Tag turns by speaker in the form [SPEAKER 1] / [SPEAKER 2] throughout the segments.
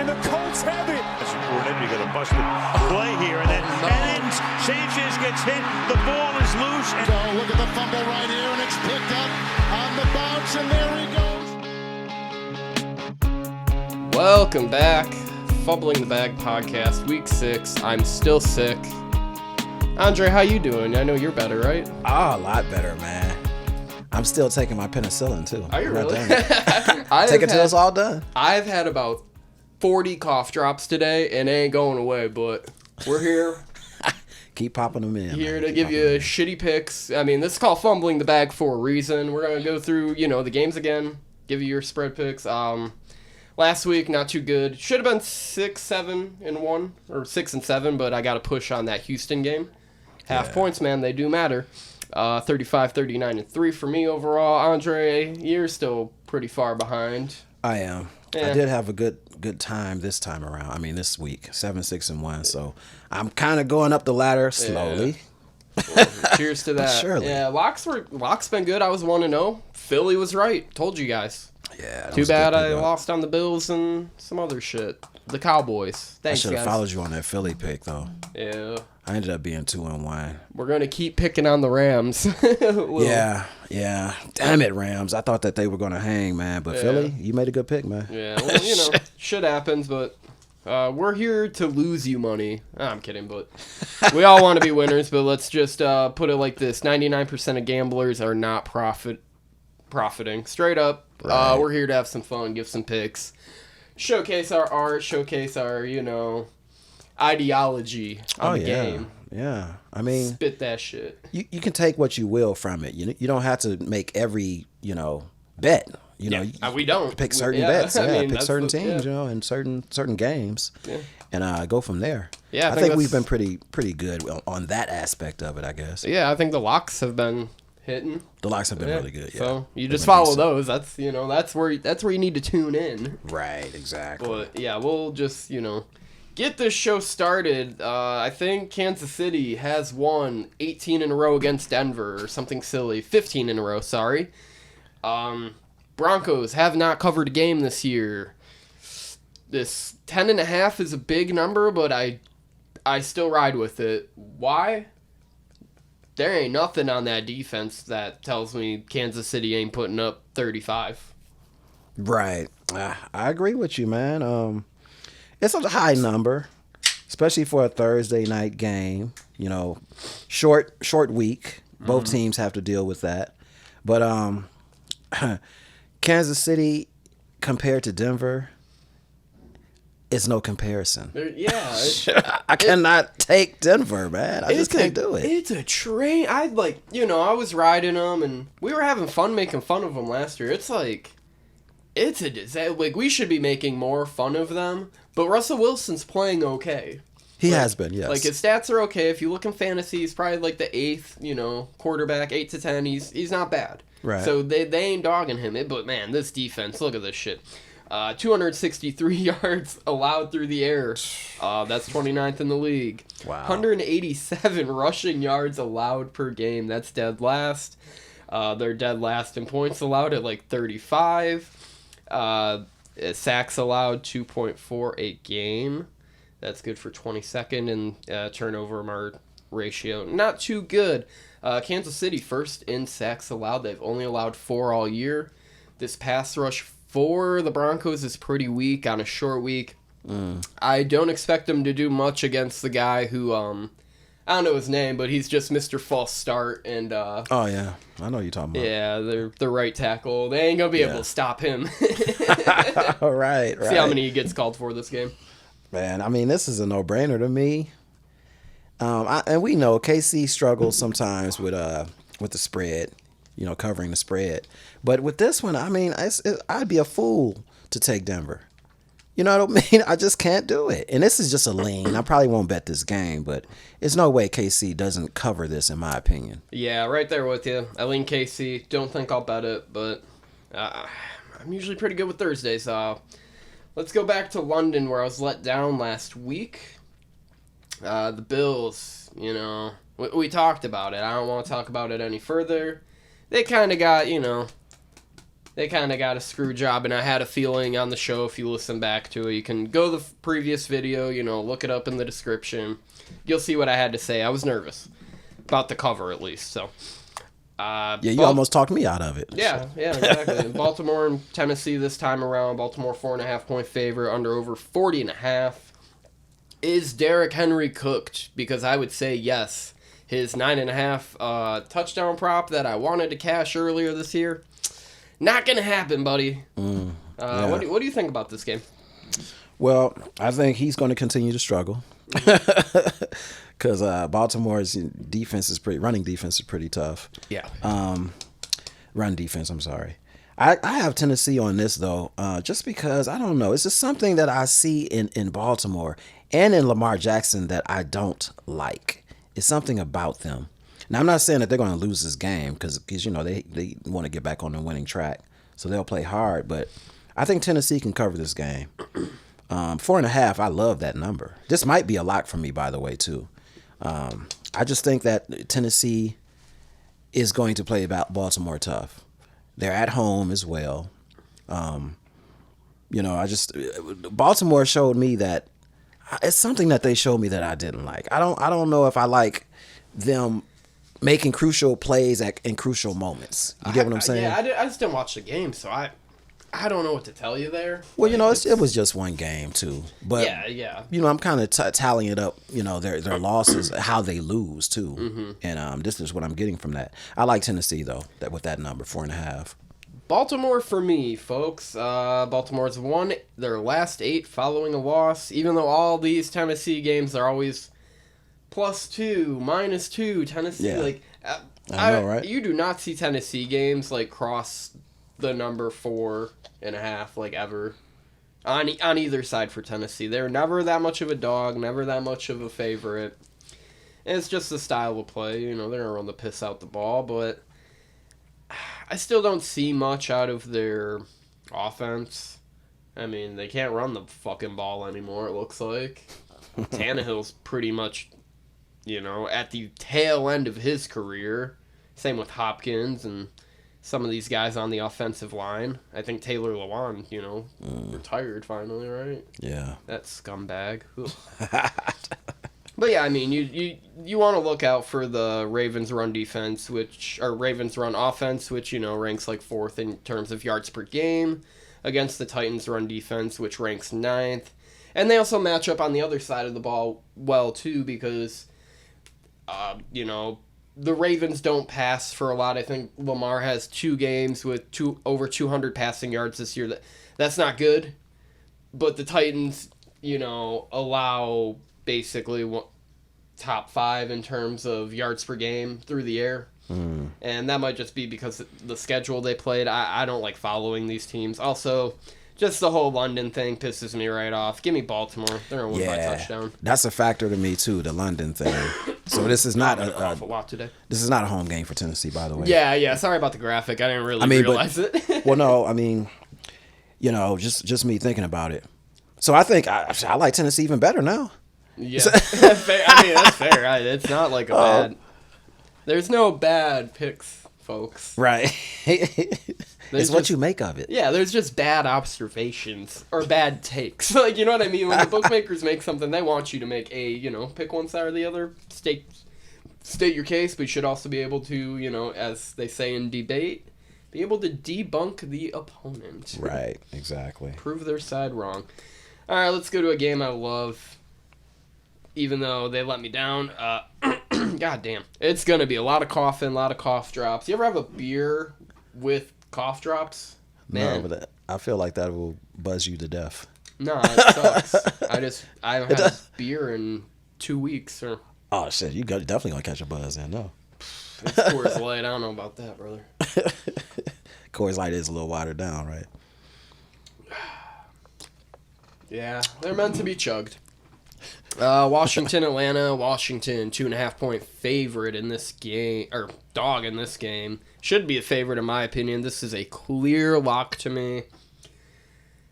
[SPEAKER 1] the Colts have it.
[SPEAKER 2] That's important. You got a busted play here, and then Sanchez gets hit. The ball is loose.
[SPEAKER 3] So look at the fumble right here, and it's picked up on the bounce, and there he goes.
[SPEAKER 4] Welcome back, Fumbling the Bag podcast, week 6. I'm still sick. Andre, how you doing? I know you're better, right?
[SPEAKER 5] Oh, a lot better, man. I'm still taking my penicillin, too.
[SPEAKER 4] Are you really?
[SPEAKER 5] Take it till it's all done.
[SPEAKER 4] I've had about 40 cough drops today, and they ain't going away, but we're here.
[SPEAKER 5] Keep popping them in.
[SPEAKER 4] Here to give you shitty picks. I mean, this is called Fumbling the Bag for a reason. We're going to go through, the games again, give you your spread picks. Last week, not too good. Should have been 6-7-1, or 6-7, but I got to push on that Houston game. Half points, man, they do matter. 35-39-3 for me overall. Andre, you're still pretty far behind.
[SPEAKER 5] I am. I did have a good time this time around. I mean, this week, 7-6-1. So I'm kind of going up the ladder slowly.
[SPEAKER 4] Well, cheers to that.
[SPEAKER 5] Surely.
[SPEAKER 4] Yeah, Locks been good. I was 1-0. Philly was right. Told you guys.
[SPEAKER 5] Yeah.
[SPEAKER 4] Too bad I lost on the Bills and some other shit. The Cowboys. Thanks,
[SPEAKER 5] I should have
[SPEAKER 4] guys.
[SPEAKER 5] followed you on that Philly pick, though.
[SPEAKER 4] Yeah.
[SPEAKER 5] I ended up being 2-1.
[SPEAKER 4] We're going to keep picking on the Rams.
[SPEAKER 5] Yeah. Damn it, Rams. I thought that they were going to hang, man. But Philly, you made a good pick, man.
[SPEAKER 4] Yeah, well, shit happens, but we're here to lose you money. I'm kidding, but we all want to be winners, but let's just put it like this. 99% of gamblers are not profiting. Straight up.
[SPEAKER 5] Right.
[SPEAKER 4] We're here to have some fun, give some picks, showcase our art, showcase our, ideology on the game.
[SPEAKER 5] Yeah. I mean,
[SPEAKER 4] spit that shit.
[SPEAKER 5] You can take what you will from it. You don't have to make every, bet.
[SPEAKER 4] We don't
[SPEAKER 5] pick certain bets. Pick certain teams, and certain games, and go from there. Yeah, I think we've been pretty good on that aspect of it, I guess.
[SPEAKER 4] Yeah, I think the locks have been hitting.
[SPEAKER 5] The locks have been really good. Yeah.
[SPEAKER 4] So you just follow those. That's that's where you need to tune in.
[SPEAKER 5] Right. Exactly.
[SPEAKER 4] But yeah, we'll just get this show started. I think Kansas City has won 18 in a row against Denver or something silly. 15 in a row. Sorry. Broncos have not covered a game this year. This 10.5 is a big number, but I still ride with it. Why? There ain't nothing on that defense that tells me Kansas City ain't putting up 35.
[SPEAKER 5] Right. I agree with you, man. It's a high number, especially for a Thursday night game. Short week. Both teams have to deal with that. But Kansas City compared to Denver, it's no comparison. I cannot take Denver, man. I just can't do it.
[SPEAKER 4] It's a train. I was riding them, and we were having fun making fun of them last year. It's like, it's a disaster. Like, we should be making more fun of them, but Russell Wilson's playing okay.
[SPEAKER 5] He has been, yes.
[SPEAKER 4] Like, his stats are okay. If you look in fantasy, he's probably like the 8th, quarterback, 8 to 10. He's not bad.
[SPEAKER 5] Right.
[SPEAKER 4] So they ain't dogging him. But, man, this defense, look at this shit. 263 yards allowed through the air. That's 29th in the league.
[SPEAKER 5] Wow.
[SPEAKER 4] 187 rushing yards allowed per game. That's dead last. They're dead last in points allowed at like 35. Sacks allowed 2.4 a game. That's good for 22nd, and turnover ratio not too good. Kansas City first in sacks allowed. They've only allowed 4 all year. This pass rush for the Broncos is pretty weak on a short week. I don't expect them to do much against the guy who, I don't know his name, but he's just Mr. False Start. And
[SPEAKER 5] oh, yeah. I know what you're talking about.
[SPEAKER 4] Yeah, they're the right tackle. They ain't going to be able to stop him.
[SPEAKER 5] Right.
[SPEAKER 4] See how many he gets called for this game.
[SPEAKER 5] Man, I mean, this is a no-brainer to me. And we know KC struggles sometimes with the spread. Covering the spread. But with this one, I mean, I'd be a fool to take Denver. You know what I mean? I just can't do it. And this is just a lean. I probably won't bet this game, but there's no way KC doesn't cover this, in my opinion.
[SPEAKER 4] Yeah, right there with you. I lean KC. Don't think I'll bet it, but I'm usually pretty good with Thursdays. Let's go back to London, where I was let down last week. The Bills, we talked about it. I don't want to talk about it any further. They kind of got, they kind of got a screw job, and I had a feeling on the show, if you listen back to it, you can go to the previous video, look it up in the description. You'll see what I had to say. I was nervous about the cover, at least, so.
[SPEAKER 5] You almost talked me out of it.
[SPEAKER 4] Yeah, exactly. Baltimore and Tennessee this time around. Baltimore 4.5-point favorite, under over 40.5. Is Derrick Henry cooked? Because I would say yes. His 9.5 touchdown prop that I wanted to cash earlier this year, not gonna happen, buddy.
[SPEAKER 5] Yeah.
[SPEAKER 4] What do you think about this game?
[SPEAKER 5] Well, I think he's going to continue to struggle because Baltimore's running defense is pretty tough.
[SPEAKER 4] Yeah.
[SPEAKER 5] Run defense. I'm sorry. I have Tennessee on this though, just because I don't know. It's just something that I see in Baltimore and in Lamar Jackson that I don't like. It's something about them. Now I'm not saying that they're going to lose this game because they want to get back on the winning track, so they'll play hard. But I think Tennessee can cover this game. 4.5. I love that number. This might be a lock for me, by the way, too. I just think that Tennessee is going to play about Baltimore tough. They're at home as well. Baltimore showed me that it's something that they showed me that I didn't like. I don't know if I like them making crucial plays in crucial moments. You get what I'm saying?
[SPEAKER 4] Yeah, I just didn't watch the game, so I don't know what to tell you there.
[SPEAKER 5] Well, it was just one game too. But
[SPEAKER 4] yeah.
[SPEAKER 5] I'm kind of tallying it up. Their losses, how they lose too, and this is what I'm getting from that. I like Tennessee though, with that number 4.5.
[SPEAKER 4] Baltimore for me, folks. Baltimore's won their last 8 following a loss. Even though all these Tennessee games are always +2, -2. Tennessee,
[SPEAKER 5] Yeah. I know, right?
[SPEAKER 4] You do not see Tennessee games cross the number 4.5 ever on either side for Tennessee. They're never that much of a dog, never that much of a favorite. And it's just the style of play. They're gonna run the piss out the ball, but I still don't see much out of their offense. I mean, they can't run the fucking ball anymore, it looks like. Tannehill's pretty much, at the tail end of his career. Same with Hopkins and some of these guys on the offensive line. I think Taylor Lewan, retired finally, right?
[SPEAKER 5] Yeah.
[SPEAKER 4] That scumbag. But yeah, I mean, you want to look out for the Ravens run defense, Ravens run offense, which, ranks 4th in terms of yards per game, against the Titans run defense, which ranks 9th. And they also match up on the other side of the ball well, too, because, the Ravens don't pass for a lot. I think Lamar has 2 games with over 200 passing yards this year. That's not good. But the Titans, allow basically top 5 in terms of yards per game through the air. And that might just be because the schedule they played. I don't like following these teams. Also, just the whole London thing pisses me right off. Give me Baltimore. They're going to win by touchdown.
[SPEAKER 5] That's a factor to me, too, the London thing. So this is not
[SPEAKER 4] a lot today.
[SPEAKER 5] This is not a home game for Tennessee, by the way.
[SPEAKER 4] Yeah. Sorry about the graphic. I didn't really realize it.
[SPEAKER 5] Well, no, I mean, just me thinking about it. So I think I like Tennessee even better now.
[SPEAKER 4] Yeah, fair. I mean, that's fair. It's not a bad. There's no bad picks, folks.
[SPEAKER 5] Right. It's what you make of it.
[SPEAKER 4] Yeah, there's just bad observations or bad takes. You know what I mean? When the bookmakers make something, they want you to make pick one side or the other, state your case, but you should also be able to, as they say in debate, be able to debunk the opponent.
[SPEAKER 5] Right, exactly.
[SPEAKER 4] Prove their side wrong. All right, let's go to a game I love. Even though they let me down, God damn. It's going to be a lot of coughing, a lot of cough drops. You ever have a beer with cough drops? Man.
[SPEAKER 5] No, but I feel like that will buzz you to death.
[SPEAKER 4] No, it sucks. I haven't had beer in 2 weeks.
[SPEAKER 5] Oh, shit. You definitely going to catch a buzz then, no.
[SPEAKER 4] It's Coors Light. I don't know about that, brother.
[SPEAKER 5] Coors Light is a little watered down, right?
[SPEAKER 4] Yeah, they're meant to be chugged. Washington, Atlanta. Washington, 2.5-point favorite in this game, or dog in this game. Should be a favorite in my opinion. This is a clear lock to me.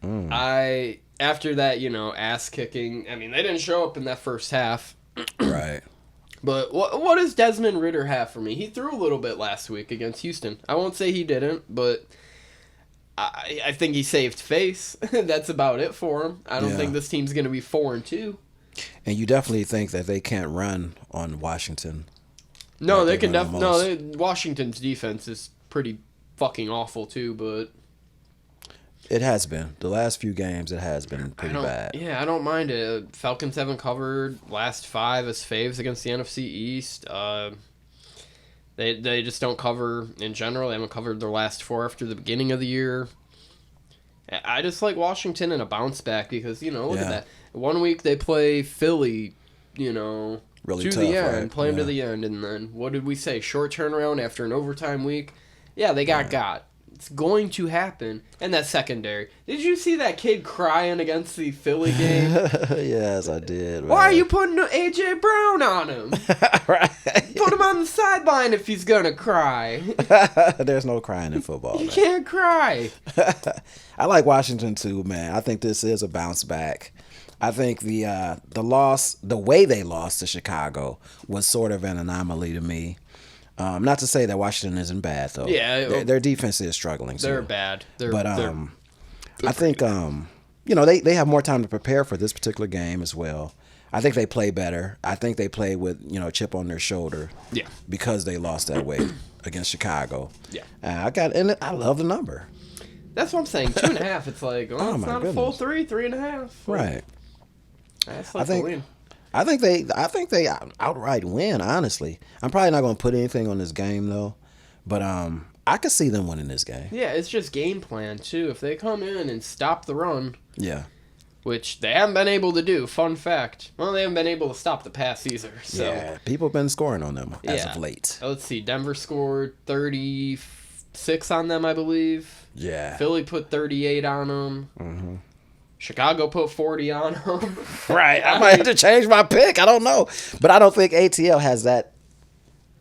[SPEAKER 4] After that, ass kicking. I mean, they didn't show up in that first half.
[SPEAKER 5] Right.
[SPEAKER 4] But what does Desmond Ridder have for me? He threw a little bit last week against Houston. I won't say he didn't, but I think he saved face. That's about it for him. I don't think this team's going to be 4-2.
[SPEAKER 5] And you definitely think that they can't run on Washington.
[SPEAKER 4] No, they can definitely. No, Washington's defense is pretty fucking awful too, but
[SPEAKER 5] it has been. The last few games, it has been pretty bad.
[SPEAKER 4] Yeah, I don't mind it. Falcons haven't covered last 5 as faves against the NFC East. They just don't cover in general. They haven't covered their last 4 after the beginning of the year. I just like Washington in a bounce back because, look at that. 1 week they play Philly,
[SPEAKER 5] really
[SPEAKER 4] to
[SPEAKER 5] tough,
[SPEAKER 4] the end,
[SPEAKER 5] right?
[SPEAKER 4] play them to the end. And then, what did we say? Short turnaround after an overtime week? Yeah, they got. It's going to happen. And that secondary. Did you see that kid crying against the Philly game?
[SPEAKER 5] Yes, I did. Man.
[SPEAKER 4] Why are you putting A.J. Brown on him?
[SPEAKER 5] Right.
[SPEAKER 4] Put him on the sideline if he's going to cry.
[SPEAKER 5] There's no crying in football.
[SPEAKER 4] You can't cry.
[SPEAKER 5] I like Washington too, man. I think this is a bounce back. I think the loss, the way they lost to Chicago, was sort of an anomaly to me. Not to say that Washington isn't bad, though.
[SPEAKER 4] Yeah,
[SPEAKER 5] their defense is struggling.
[SPEAKER 4] They're bad.
[SPEAKER 5] I think they have more time to prepare for this particular game as well. I think they play better. I think they play with chip on their shoulder. Yeah. Because they lost that way against Chicago. Yeah. I love the number.
[SPEAKER 4] That's what I'm saying. 2.5. It's like, it's not
[SPEAKER 5] goodness.
[SPEAKER 4] A full 3.5.
[SPEAKER 5] Right.
[SPEAKER 4] That's like a win.
[SPEAKER 5] I think they outright win. Honestly, I'm probably not going to put anything on this game though, but I could see them winning this game.
[SPEAKER 4] Yeah, it's just game plan too. If they come in and stop the run, which they haven't been able to do. Fun fact. Well, they haven't been able to stop the pass either. So.
[SPEAKER 5] Yeah, people have been scoring on them as of late.
[SPEAKER 4] Let's see. Denver scored 36 on them, I believe.
[SPEAKER 5] Yeah.
[SPEAKER 4] Philly put 38 on them. Mm-hmm. Chicago put 40 on them.
[SPEAKER 5] Right. I might have to change my pick. I don't know. But I don't think ATL has that.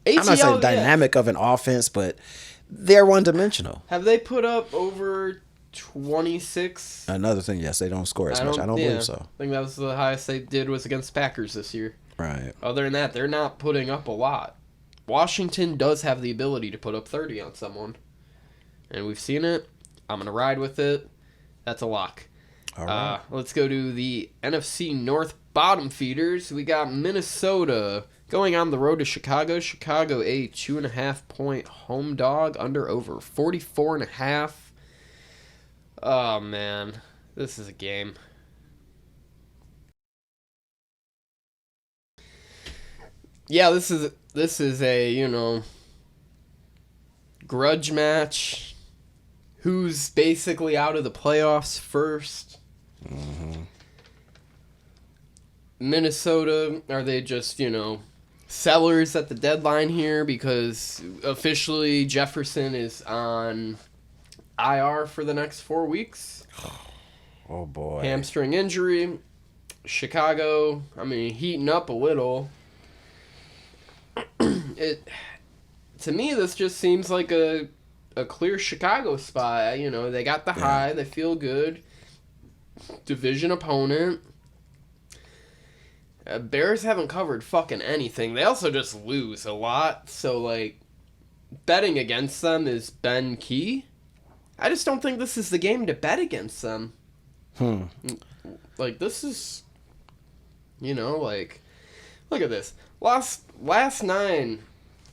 [SPEAKER 5] I'm not saying dynamic of an offense, but they're one-dimensional.
[SPEAKER 4] Have they put up over 26?
[SPEAKER 5] Another thing, yes, they don't score as much. I don't believe so.
[SPEAKER 4] I think that was the highest they did was against Packers this year.
[SPEAKER 5] Right.
[SPEAKER 4] Other than that, they're not putting up a lot. Washington does have the ability to put up 30 on someone. And we've seen it. I'm going to ride with it. That's a lock. All right. Let's go to the NFC North bottom feeders. We got Minnesota going on the road to Chicago. Chicago a 2.5-point home dog, under over 44.5. Oh man, this is a game. Yeah, this is a grudge match. Who's basically out of the playoffs first? Mm-hmm. Minnesota, are they just, sellers at the deadline here because officially Jefferson is on IR for the next 4 weeks?
[SPEAKER 5] Oh, boy. Hamstring
[SPEAKER 4] injury. Chicago, heating up a little. To me, this just seems like a clear Chicago spot. They got the high. They feel good. Division opponent. Bears haven't covered fucking anything. They also just lose a lot. So, betting against them has been key. I just don't think this is the game to bet against them. This is... look at this. Lost last 9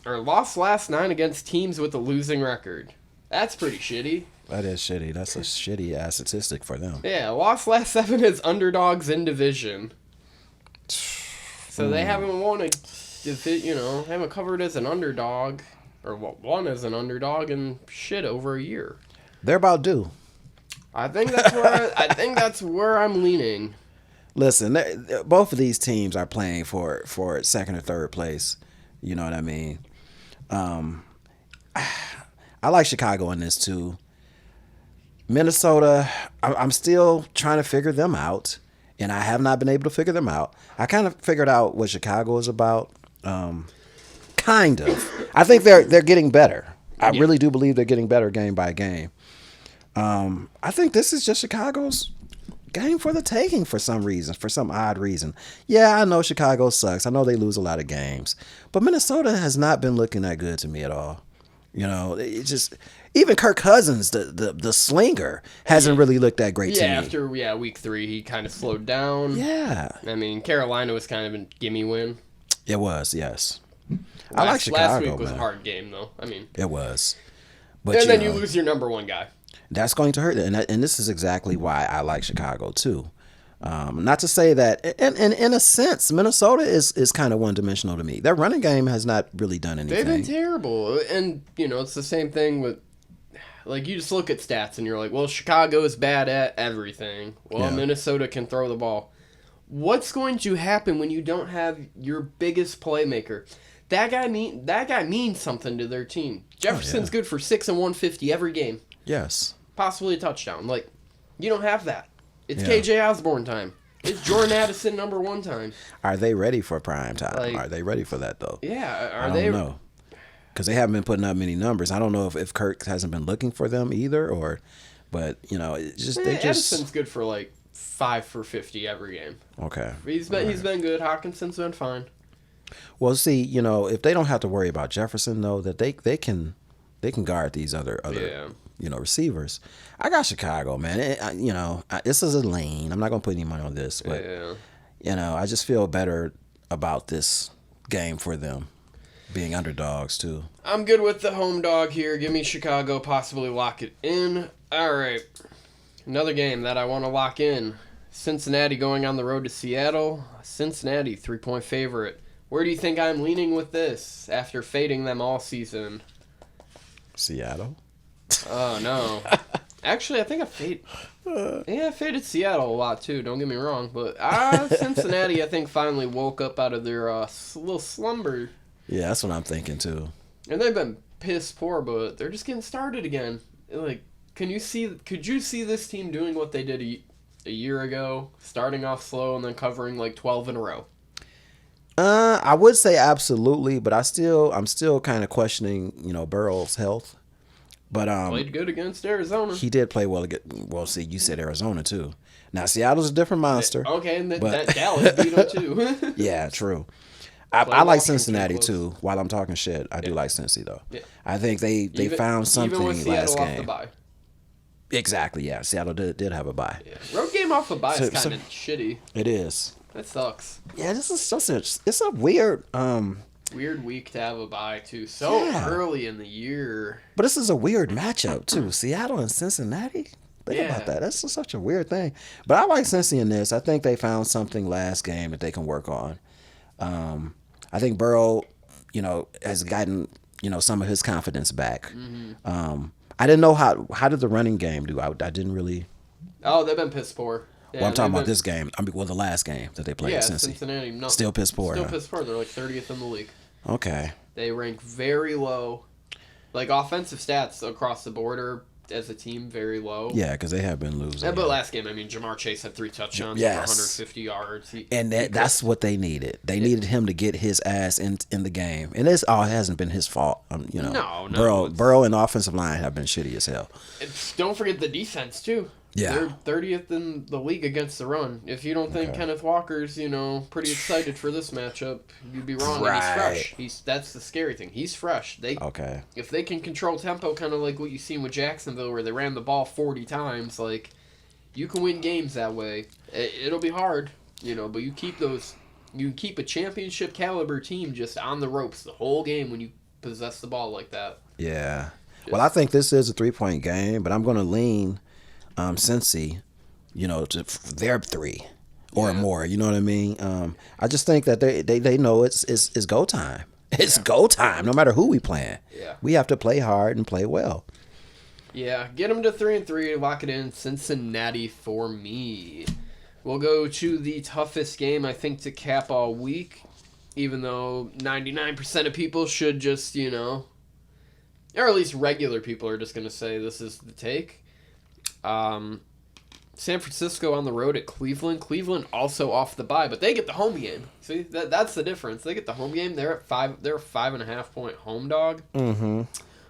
[SPEAKER 4] against teams with a losing record. That's pretty shitty.
[SPEAKER 5] That is shitty. That's a shitty ass statistic for them.
[SPEAKER 4] Yeah, lost last 7 as underdogs in division. So they haven't won haven't covered as an underdog, or won as an underdog in over a year.
[SPEAKER 5] They're about due.
[SPEAKER 4] I think that's where I'm leaning.
[SPEAKER 5] Listen, both of these teams are playing for second or third place. You know what I mean? I like Chicago in this too. Minnesota, I'm still trying to figure them out, and I have not been able to figure them out. I kind of figured out what Chicago is about. Kind of. I think they're getting better. I really do believe they're getting better game by game. I think this is just Chicago's game for the taking for some reason, for some odd reason. Yeah, I know Chicago sucks. I know they lose a lot of games. But Minnesota has not been looking that good to me at all. You know, it just even Kirk Cousins, the slinger, hasn't really looked that great to me.
[SPEAKER 4] After week 3, he kind of slowed down.
[SPEAKER 5] Yeah.
[SPEAKER 4] I mean, Carolina was kind of a gimme win.
[SPEAKER 5] It was, yes. I like Chicago,
[SPEAKER 4] Last week was
[SPEAKER 5] man.
[SPEAKER 4] a hard game, though. I mean,
[SPEAKER 5] it was. But
[SPEAKER 4] and then you lose your number 1 guy.
[SPEAKER 5] That's going to hurt. And this is exactly why I like Chicago, too. Not to say that, and in a sense, Minnesota is kind of one-dimensional to me. Their running game has not really done anything.
[SPEAKER 4] They've been terrible. And, it's the same thing with, like, you just look at stats and you're like, well, Chicago is bad at everything. Well, Minnesota can throw the ball. What's going to happen when you don't have your biggest playmaker? That guy means something to their team. Jefferson's good for 6 and 150 every game.
[SPEAKER 5] Yes.
[SPEAKER 4] Possibly a touchdown. Like, you don't have that. It's KJ Osborne time. It's Jordan Addison number 1 time.
[SPEAKER 5] Are they ready for prime time?
[SPEAKER 4] Like,
[SPEAKER 5] are they ready for that, though?
[SPEAKER 4] Yeah.
[SPEAKER 5] I don't know. Because they haven't been putting up many numbers. I don't know if Kirk hasn't been looking for them either, but, it's just they just...
[SPEAKER 4] Addison's good for, like, 5 for 50 every game.
[SPEAKER 5] Okay.
[SPEAKER 4] He's been good. Hawkinson's been fine.
[SPEAKER 5] Well, see, if they don't have to worry about Jefferson, though, that they can guard these other receivers. I got Chicago, man. This is a lane. I'm not gonna put any money on this, but I just feel better about this game for them being underdogs too.
[SPEAKER 4] I'm good with the home dog here. Give me Chicago. Possibly lock it in. All right, another game that I want to lock in. Cincinnati going on the road to Seattle. Cincinnati 3-point favorite. Where do you think I'm leaning with this after fading them all season?
[SPEAKER 5] Seattle?
[SPEAKER 4] Oh, no. Actually, I think I faded Seattle a lot, too. Don't get me wrong. But Cincinnati, I think, finally woke up out of their little slumber.
[SPEAKER 5] Yeah, that's what I'm thinking, too.
[SPEAKER 4] And they've been piss poor, but they're just getting started again. Like, could you see this team doing what they did a year ago? Starting off slow and then covering, like, 12 in a row?
[SPEAKER 5] I would say absolutely, but I'm still kind of questioning, Burrow's health. But
[SPEAKER 4] played good against Arizona.
[SPEAKER 5] He did play well. Well, see, you said Arizona too. Now Seattle's a different monster.
[SPEAKER 4] Okay, and that Dallas beat them too.
[SPEAKER 5] Yeah, true. I like Cincinnati too. While I'm talking shit, I do like Cincy though. Yeah. I think they found something
[SPEAKER 4] even with
[SPEAKER 5] last
[SPEAKER 4] Seattle
[SPEAKER 5] game.
[SPEAKER 4] Off the bye.
[SPEAKER 5] Exactly. Yeah, Seattle did have a bye.
[SPEAKER 4] Yeah. Road game off the bye is kind of shitty.
[SPEAKER 5] It is.
[SPEAKER 4] That sucks.
[SPEAKER 5] Yeah, this is it's a weird
[SPEAKER 4] weird week to have a bye too. So early in the year.
[SPEAKER 5] But this is a weird matchup too. Seattle and Cincinnati. Think about that. That's just such a weird thing. But I like Cincy in this. I think they found something last game that they can work on. I think Burrow, has gotten, some of his confidence back. Mm-hmm. I didn't know how did the running game do. I didn't really.
[SPEAKER 4] Oh, they've been piss poor. Yeah,
[SPEAKER 5] well, I'm talking about this game. the last game that they played.
[SPEAKER 4] Yeah,
[SPEAKER 5] Cincy.
[SPEAKER 4] Cincinnati. No,
[SPEAKER 5] still piss poor.
[SPEAKER 4] Still piss poor. They're like 30th in the league.
[SPEAKER 5] Okay.
[SPEAKER 4] They rank very low. Like, offensive stats across the board are, as a team, very low.
[SPEAKER 5] Yeah, because they have been losing.
[SPEAKER 4] Yeah, but last game, Jamar Chase had 3 touchdowns for 150 yards.
[SPEAKER 5] That's what they needed. They needed him to get his ass in the game. And it hasn't been his fault.
[SPEAKER 4] No.
[SPEAKER 5] Burrow and the offensive line have been shitty as hell.
[SPEAKER 4] Don't forget the defense, too.
[SPEAKER 5] Yeah.
[SPEAKER 4] They're 30th in the league against the run. If you don't think Kenneth Walker's, pretty excited for this matchup, you'd be wrong.
[SPEAKER 5] Right.
[SPEAKER 4] And he's fresh. That's the scary thing. He's fresh. If they can control tempo, kind of like what you've seen with Jacksonville, where they ran the ball 40 times, like, you can win games that way. It'll be hard, but you keep a championship caliber team just on the ropes the whole game when you possess the ball like that.
[SPEAKER 5] Yeah. Well, I think this is a 3-point game, but I'm going to lean Cincy, to their 3 or more. You know what I mean? I just think that they know it's go time. It's go time. No matter who we playing. Yeah. We have to play hard and play well.
[SPEAKER 4] Yeah, get them to 3-3, lock it in. Cincinnati for me. We'll go to the toughest game, I think, to cap all week, even though 99% of people should just, or at least regular people are just going to say this is the take. San Francisco on the road at Cleveland. Cleveland also off the bye, but they get the home game. See, that's the difference. They get the home game. They're at 5. They're a 5.5-point home dog. Mm-hmm.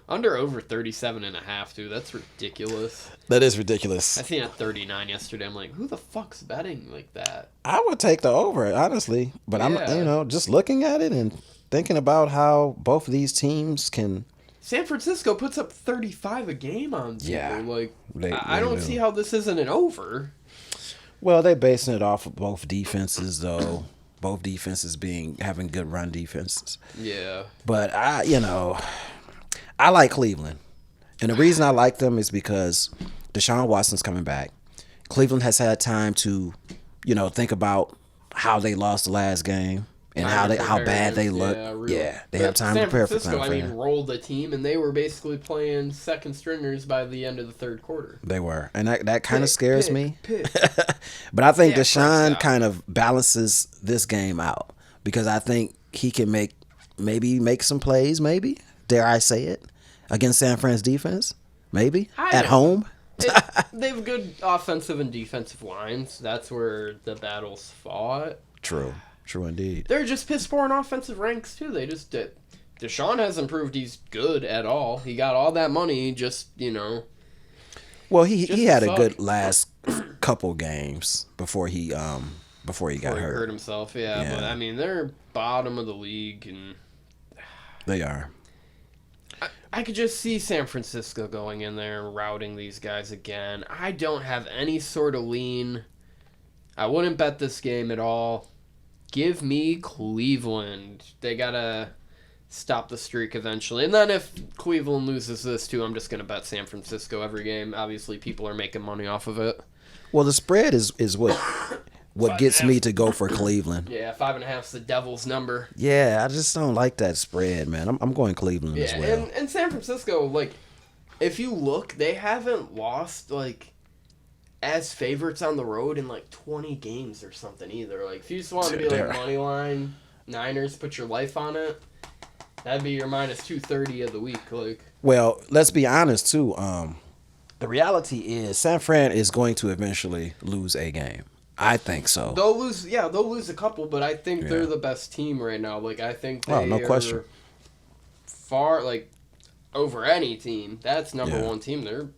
[SPEAKER 4] Under over 37.5, dude. That's ridiculous.
[SPEAKER 5] That is ridiculous.
[SPEAKER 4] I seen it at 39 yesterday. I'm like, who the fuck's betting like that?
[SPEAKER 5] I would take the over, honestly. But I'm, just looking at it and thinking about how both of these teams can
[SPEAKER 4] San Francisco puts up 35 a game on people.
[SPEAKER 5] Yeah.
[SPEAKER 4] Like,
[SPEAKER 5] They
[SPEAKER 4] I don't
[SPEAKER 5] do.
[SPEAKER 4] see how this isn't an over.
[SPEAKER 5] Well, they're basing it off of both defenses, though. Both defenses having good run defenses.
[SPEAKER 4] Yeah.
[SPEAKER 5] But I like Cleveland. And the reason I like them is because Deshaun Watson's coming back. Cleveland has had time to, think about how they lost the last game and how bad they look.
[SPEAKER 4] Yeah, really.
[SPEAKER 5] They have time to prepare for
[SPEAKER 4] San Francisco,
[SPEAKER 5] something.
[SPEAKER 4] rolled the team, and they were basically playing second stringers by the end of the third quarter.
[SPEAKER 5] They were. And that kind of scares me.
[SPEAKER 4] Pick.
[SPEAKER 5] But I think
[SPEAKER 4] Yeah,
[SPEAKER 5] Deshaun kind of balances this game out because I think he can maybe make some plays, maybe, dare I say it, against San Fran's defense, maybe, at home.
[SPEAKER 4] They have good offensive and defensive lines. That's where the battle's fought.
[SPEAKER 5] True indeed.
[SPEAKER 4] They're just piss poor in offensive ranks, too. They just did. Deshaun hasn't proved he's good at all. He got all that money, just,
[SPEAKER 5] Well, he had a
[SPEAKER 4] suck.
[SPEAKER 5] good last couple games before he got hurt.
[SPEAKER 4] Himself, yeah. But, they're bottom of the league, and
[SPEAKER 5] They are.
[SPEAKER 4] I could just see San Francisco going in there and routing these guys again. I don't have any sort of lean. I wouldn't bet this game at all. Give me Cleveland. They got to stop the streak eventually. And then if Cleveland loses this too, I'm just going to bet San Francisco every game. Obviously, people are making money off of it.
[SPEAKER 5] Well, the spread is what gets me to go for Cleveland.
[SPEAKER 4] Yeah, 5.5's the devil's number.
[SPEAKER 5] Yeah, I just don't like that spread, man. I'm going Cleveland as well.
[SPEAKER 4] And San Francisco, if you look, they haven't lost, as favorites on the road in, 20 games or something either. If you just want to be, money line, Niners, put your life on it, that'd be your minus 230 of the week.
[SPEAKER 5] Well, let's be honest, too. The reality is San Fran is going to eventually lose a game. I think so.
[SPEAKER 4] They'll lose a couple, but I think they're the best team right now. I think they
[SPEAKER 5] no question.
[SPEAKER 4] are far, over any team. That's number one team. They're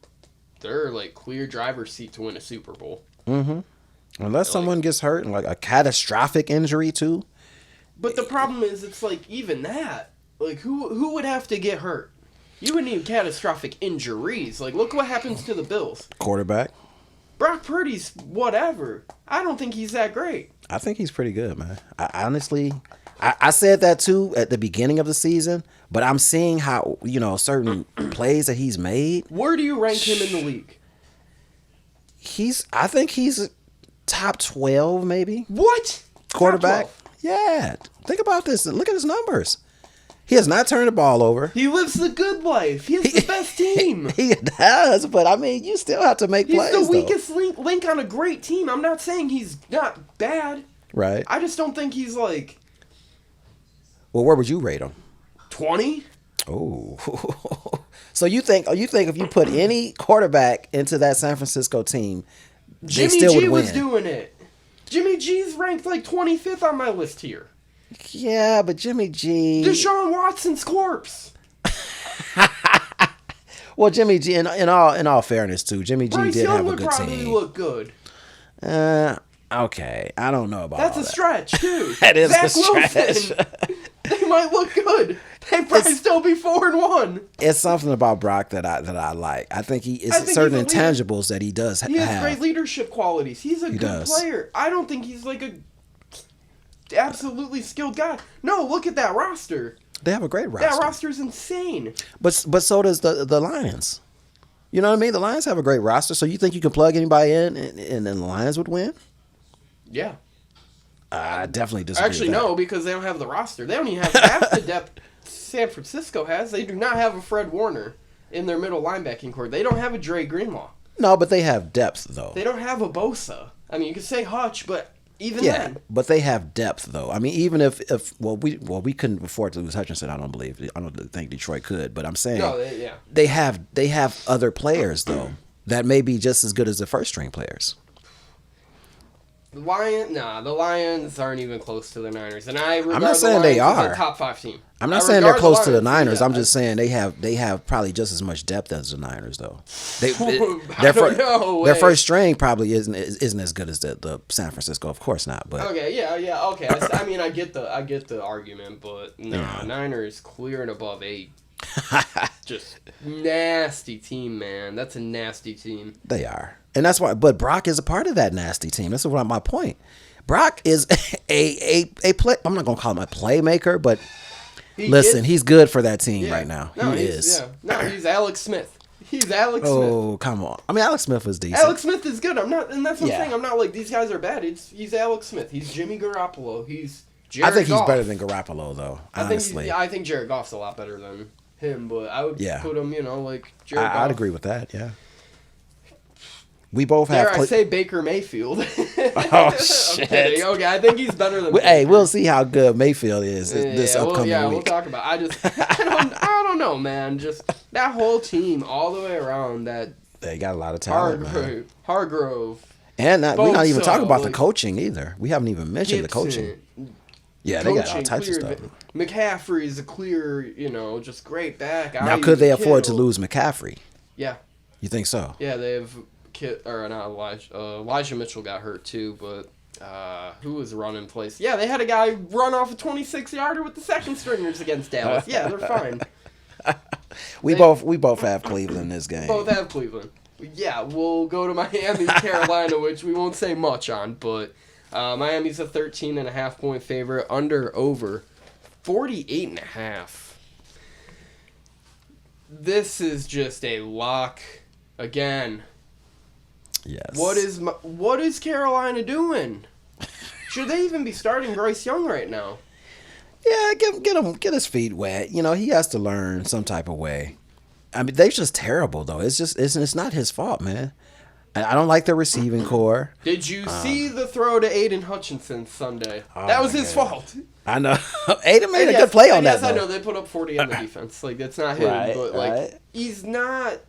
[SPEAKER 4] clear driver's seat to win a Super Bowl.
[SPEAKER 5] Mm-hmm. Unless someone gets hurt and a catastrophic injury too.
[SPEAKER 4] But the problem is, it's even that. Who would have to get hurt? You would need catastrophic injuries. Look what happens to the Bills.
[SPEAKER 5] Quarterback.
[SPEAKER 4] Brock Purdy's whatever. I don't think he's that great.
[SPEAKER 5] I think he's pretty good, man. I honestly, I said that too at the beginning of the season, but I'm seeing how, certain plays that he's made.
[SPEAKER 4] Where do you rank him in the league?
[SPEAKER 5] I think he's top 12 maybe.
[SPEAKER 4] What?
[SPEAKER 5] Quarterback?
[SPEAKER 4] Top 12.
[SPEAKER 5] Yeah. Think about this. Look at his numbers. He has not turned the ball over.
[SPEAKER 4] He lives the good life. He has the best team.
[SPEAKER 5] He does, but you still have to make plays.
[SPEAKER 4] He's the weakest link on a great team. I'm not saying he's not bad.
[SPEAKER 5] Right.
[SPEAKER 4] I just don't think he's
[SPEAKER 5] Well, where would you rate him?
[SPEAKER 4] 20.
[SPEAKER 5] Oh. So you think if you put any quarterback into that San Francisco team, they
[SPEAKER 4] Jimmy
[SPEAKER 5] still
[SPEAKER 4] G
[SPEAKER 5] would win?
[SPEAKER 4] was doing it. Jimmy G's ranked 25th on my list here.
[SPEAKER 5] Yeah, but Jimmy G.
[SPEAKER 4] Deshaun Watson's corpse.
[SPEAKER 5] Well, Jimmy G. In all fairness, too, Jimmy G
[SPEAKER 4] Bryce
[SPEAKER 5] did
[SPEAKER 4] Young
[SPEAKER 5] have a
[SPEAKER 4] would
[SPEAKER 5] good
[SPEAKER 4] probably
[SPEAKER 5] team.
[SPEAKER 4] look good.
[SPEAKER 5] Okay, I don't know about
[SPEAKER 4] That's
[SPEAKER 5] all
[SPEAKER 4] a
[SPEAKER 5] that.
[SPEAKER 4] stretch too.
[SPEAKER 5] That is
[SPEAKER 4] Zach
[SPEAKER 5] a stretch.
[SPEAKER 4] Wilson. They might look good. They probably still be 4-1.
[SPEAKER 5] It's something about Brock that I like. I think it's certain
[SPEAKER 4] he's a leader.
[SPEAKER 5] intangibles that he does
[SPEAKER 4] He has
[SPEAKER 5] have.
[SPEAKER 4] great leadership qualities. He's a good player. I don't think he's a absolutely skilled guy. No, look at that roster.
[SPEAKER 5] They have a great roster.
[SPEAKER 4] That roster's insane.
[SPEAKER 5] But so does the Lions. You know what I mean? The Lions have a great roster. So you think you can plug anybody in and then the Lions would win?
[SPEAKER 4] Yeah.
[SPEAKER 5] I definitely disagree.
[SPEAKER 4] Actually,
[SPEAKER 5] with that.
[SPEAKER 4] no, because they don't have the roster. They don't even have half the depth San Francisco has. They do not have a Fred Warner in their middle linebacking core. They don't have a Dre Greenlaw.
[SPEAKER 5] No, but they have depth though.
[SPEAKER 4] They don't have a Bosa. You could say Hutch, but even then.
[SPEAKER 5] But they have depth though. Even if we couldn't afford to lose Hutchinson, I don't think Detroit could. But I'm saying they have other players though that may be just as good as the first string players.
[SPEAKER 4] The Lions aren't even close to the Niners, and I'm
[SPEAKER 5] not saying they are
[SPEAKER 4] a top 5 team.
[SPEAKER 5] I'm not saying they're close to the Niners. I'm just saying they have probably just as much depth as the Niners though. Their first string probably isn't as good as the San Francisco. Of course not. But
[SPEAKER 4] okay, okay. I get the argument, but Niners clear and above 8. just nasty team, man. That's a nasty team.
[SPEAKER 5] They are. And that's why, but Brock is a part of that nasty team. That's what my point. Brock is a play. I'm not going to call him a playmaker, but listen, he's good for that team right now.
[SPEAKER 4] No,
[SPEAKER 5] he is.
[SPEAKER 4] Yeah. No, he's Alex Smith. He's Alex Smith.
[SPEAKER 5] Oh, come on. I mean, Alex Smith was decent.
[SPEAKER 4] Alex Smith is good. And that's what I'm saying. I'm not like, these guys are bad. He's Alex Smith. He's Jimmy Garoppolo. He's Jared
[SPEAKER 5] I think
[SPEAKER 4] Goff.
[SPEAKER 5] he's better than Garoppolo, though, honestly.
[SPEAKER 4] I think Jared Goff's a lot better than him, but I would put him, like Jared Goff.
[SPEAKER 5] I'd agree with that, yeah. We both have...
[SPEAKER 4] I say Baker Mayfield.
[SPEAKER 5] Oh, shit.
[SPEAKER 4] I'm kidding. Okay, I think he's better than
[SPEAKER 5] Hey, we'll see how good Mayfield is this upcoming week.
[SPEAKER 4] We'll talk about it. I don't know, man. Just that whole team all the way around.
[SPEAKER 5] They got a lot of talent,
[SPEAKER 4] Hargrove.
[SPEAKER 5] And we're not even talking about the
[SPEAKER 4] like,
[SPEAKER 5] coaching either. We haven't even mentioned the coaching. Yeah, they got all types of stuff.
[SPEAKER 4] McCaffrey's a clear, just great back.
[SPEAKER 5] Now, could they afford to lose McCaffrey?
[SPEAKER 4] Yeah.
[SPEAKER 5] You think so?
[SPEAKER 4] Yeah, they have... not Elijah. Elijah Mitchell got hurt too, but who was running place? Yeah, they had a guy run off a 26-yarder with the second stringers against Dallas. Yeah, they're fine.
[SPEAKER 5] We both have Cleveland this game.
[SPEAKER 4] Both have Cleveland. Yeah, we'll go to Miami, Carolina, which we won't say much on, but Miami's a 13.5 point favorite. Over 48.5. This is just a lock again.
[SPEAKER 5] Yes.
[SPEAKER 4] What is Carolina doing? Should they even be starting Bryce Young right now?
[SPEAKER 5] Yeah, get his feet wet. He has to learn some type of way. I mean, they're just terrible though. It's not his fault, man. I don't like their receiving core.
[SPEAKER 4] Did you see the throw to Aiden Hutchinson Sunday? That was his fault.
[SPEAKER 5] I know. Aiden made a good play on that.
[SPEAKER 4] Yes, I know they put up 40 on the defense. Like that's not him, but he's not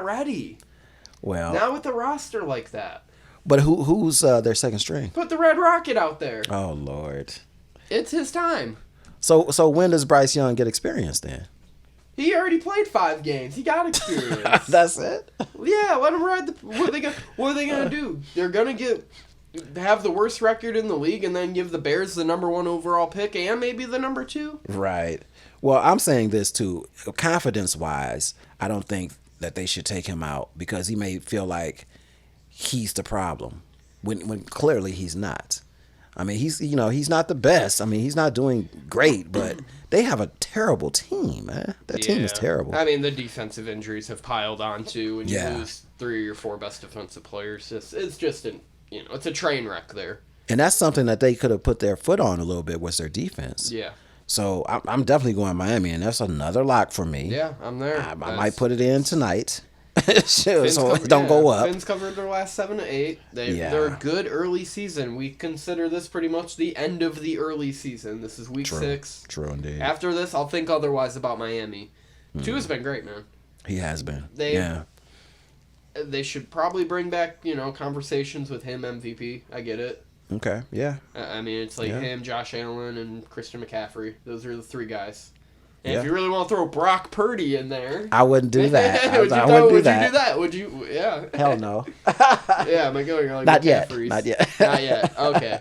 [SPEAKER 4] ready.
[SPEAKER 5] Well,
[SPEAKER 4] not with the roster like that.
[SPEAKER 5] But who's their second string?
[SPEAKER 4] Put the Red Rocket out there.
[SPEAKER 5] Oh Lord,
[SPEAKER 4] it's his time.
[SPEAKER 5] So when does Bryce Young get experience then?
[SPEAKER 4] He already played 5 games. He got experience.
[SPEAKER 5] That's it.
[SPEAKER 4] Yeah, let him ride. What are they gonna do? They're gonna have the worst record in the league and then give the Bears the number 1 overall pick and maybe the number 2.
[SPEAKER 5] Right. Well, I'm saying this too. Confidence wise, I don't think that they should take him out because he may feel like he's the problem when clearly he's not. I mean, he's not the best. I mean, he's not doing great, but they have a terrible team, man. That team is terrible.
[SPEAKER 4] I mean, the defensive injuries have piled on too, and you lose 3 or 4 best defensive players. It's just it's a train wreck there.
[SPEAKER 5] And that's something that they could have put their foot on a little bit was their defense.
[SPEAKER 4] Yeah.
[SPEAKER 5] So I'm definitely going Miami, and that's another lock for me.
[SPEAKER 4] Yeah, I'm there.
[SPEAKER 5] I might put it in tonight. So it don't go up.
[SPEAKER 4] Fins covered their last 7 to 8. They're a good early season. We consider this pretty much the end of the early season. This is week 6.
[SPEAKER 5] True indeed.
[SPEAKER 4] After this, I'll think otherwise about Miami. Tua's been great, man.
[SPEAKER 5] He has been.
[SPEAKER 4] They should probably bring back, conversations with him MVP. I get it.
[SPEAKER 5] Okay, yeah.
[SPEAKER 4] I mean, it's like him, Josh Allen, and Christian McCaffrey. Those are the 3 guys. And if you really want to throw Brock Purdy in there...
[SPEAKER 5] I wouldn't do that. I wouldn't do that.
[SPEAKER 4] Would you do that? Would you... Yeah.
[SPEAKER 5] Hell no.
[SPEAKER 4] Yeah, am I going like
[SPEAKER 5] Not yet.
[SPEAKER 4] Not yet. Okay.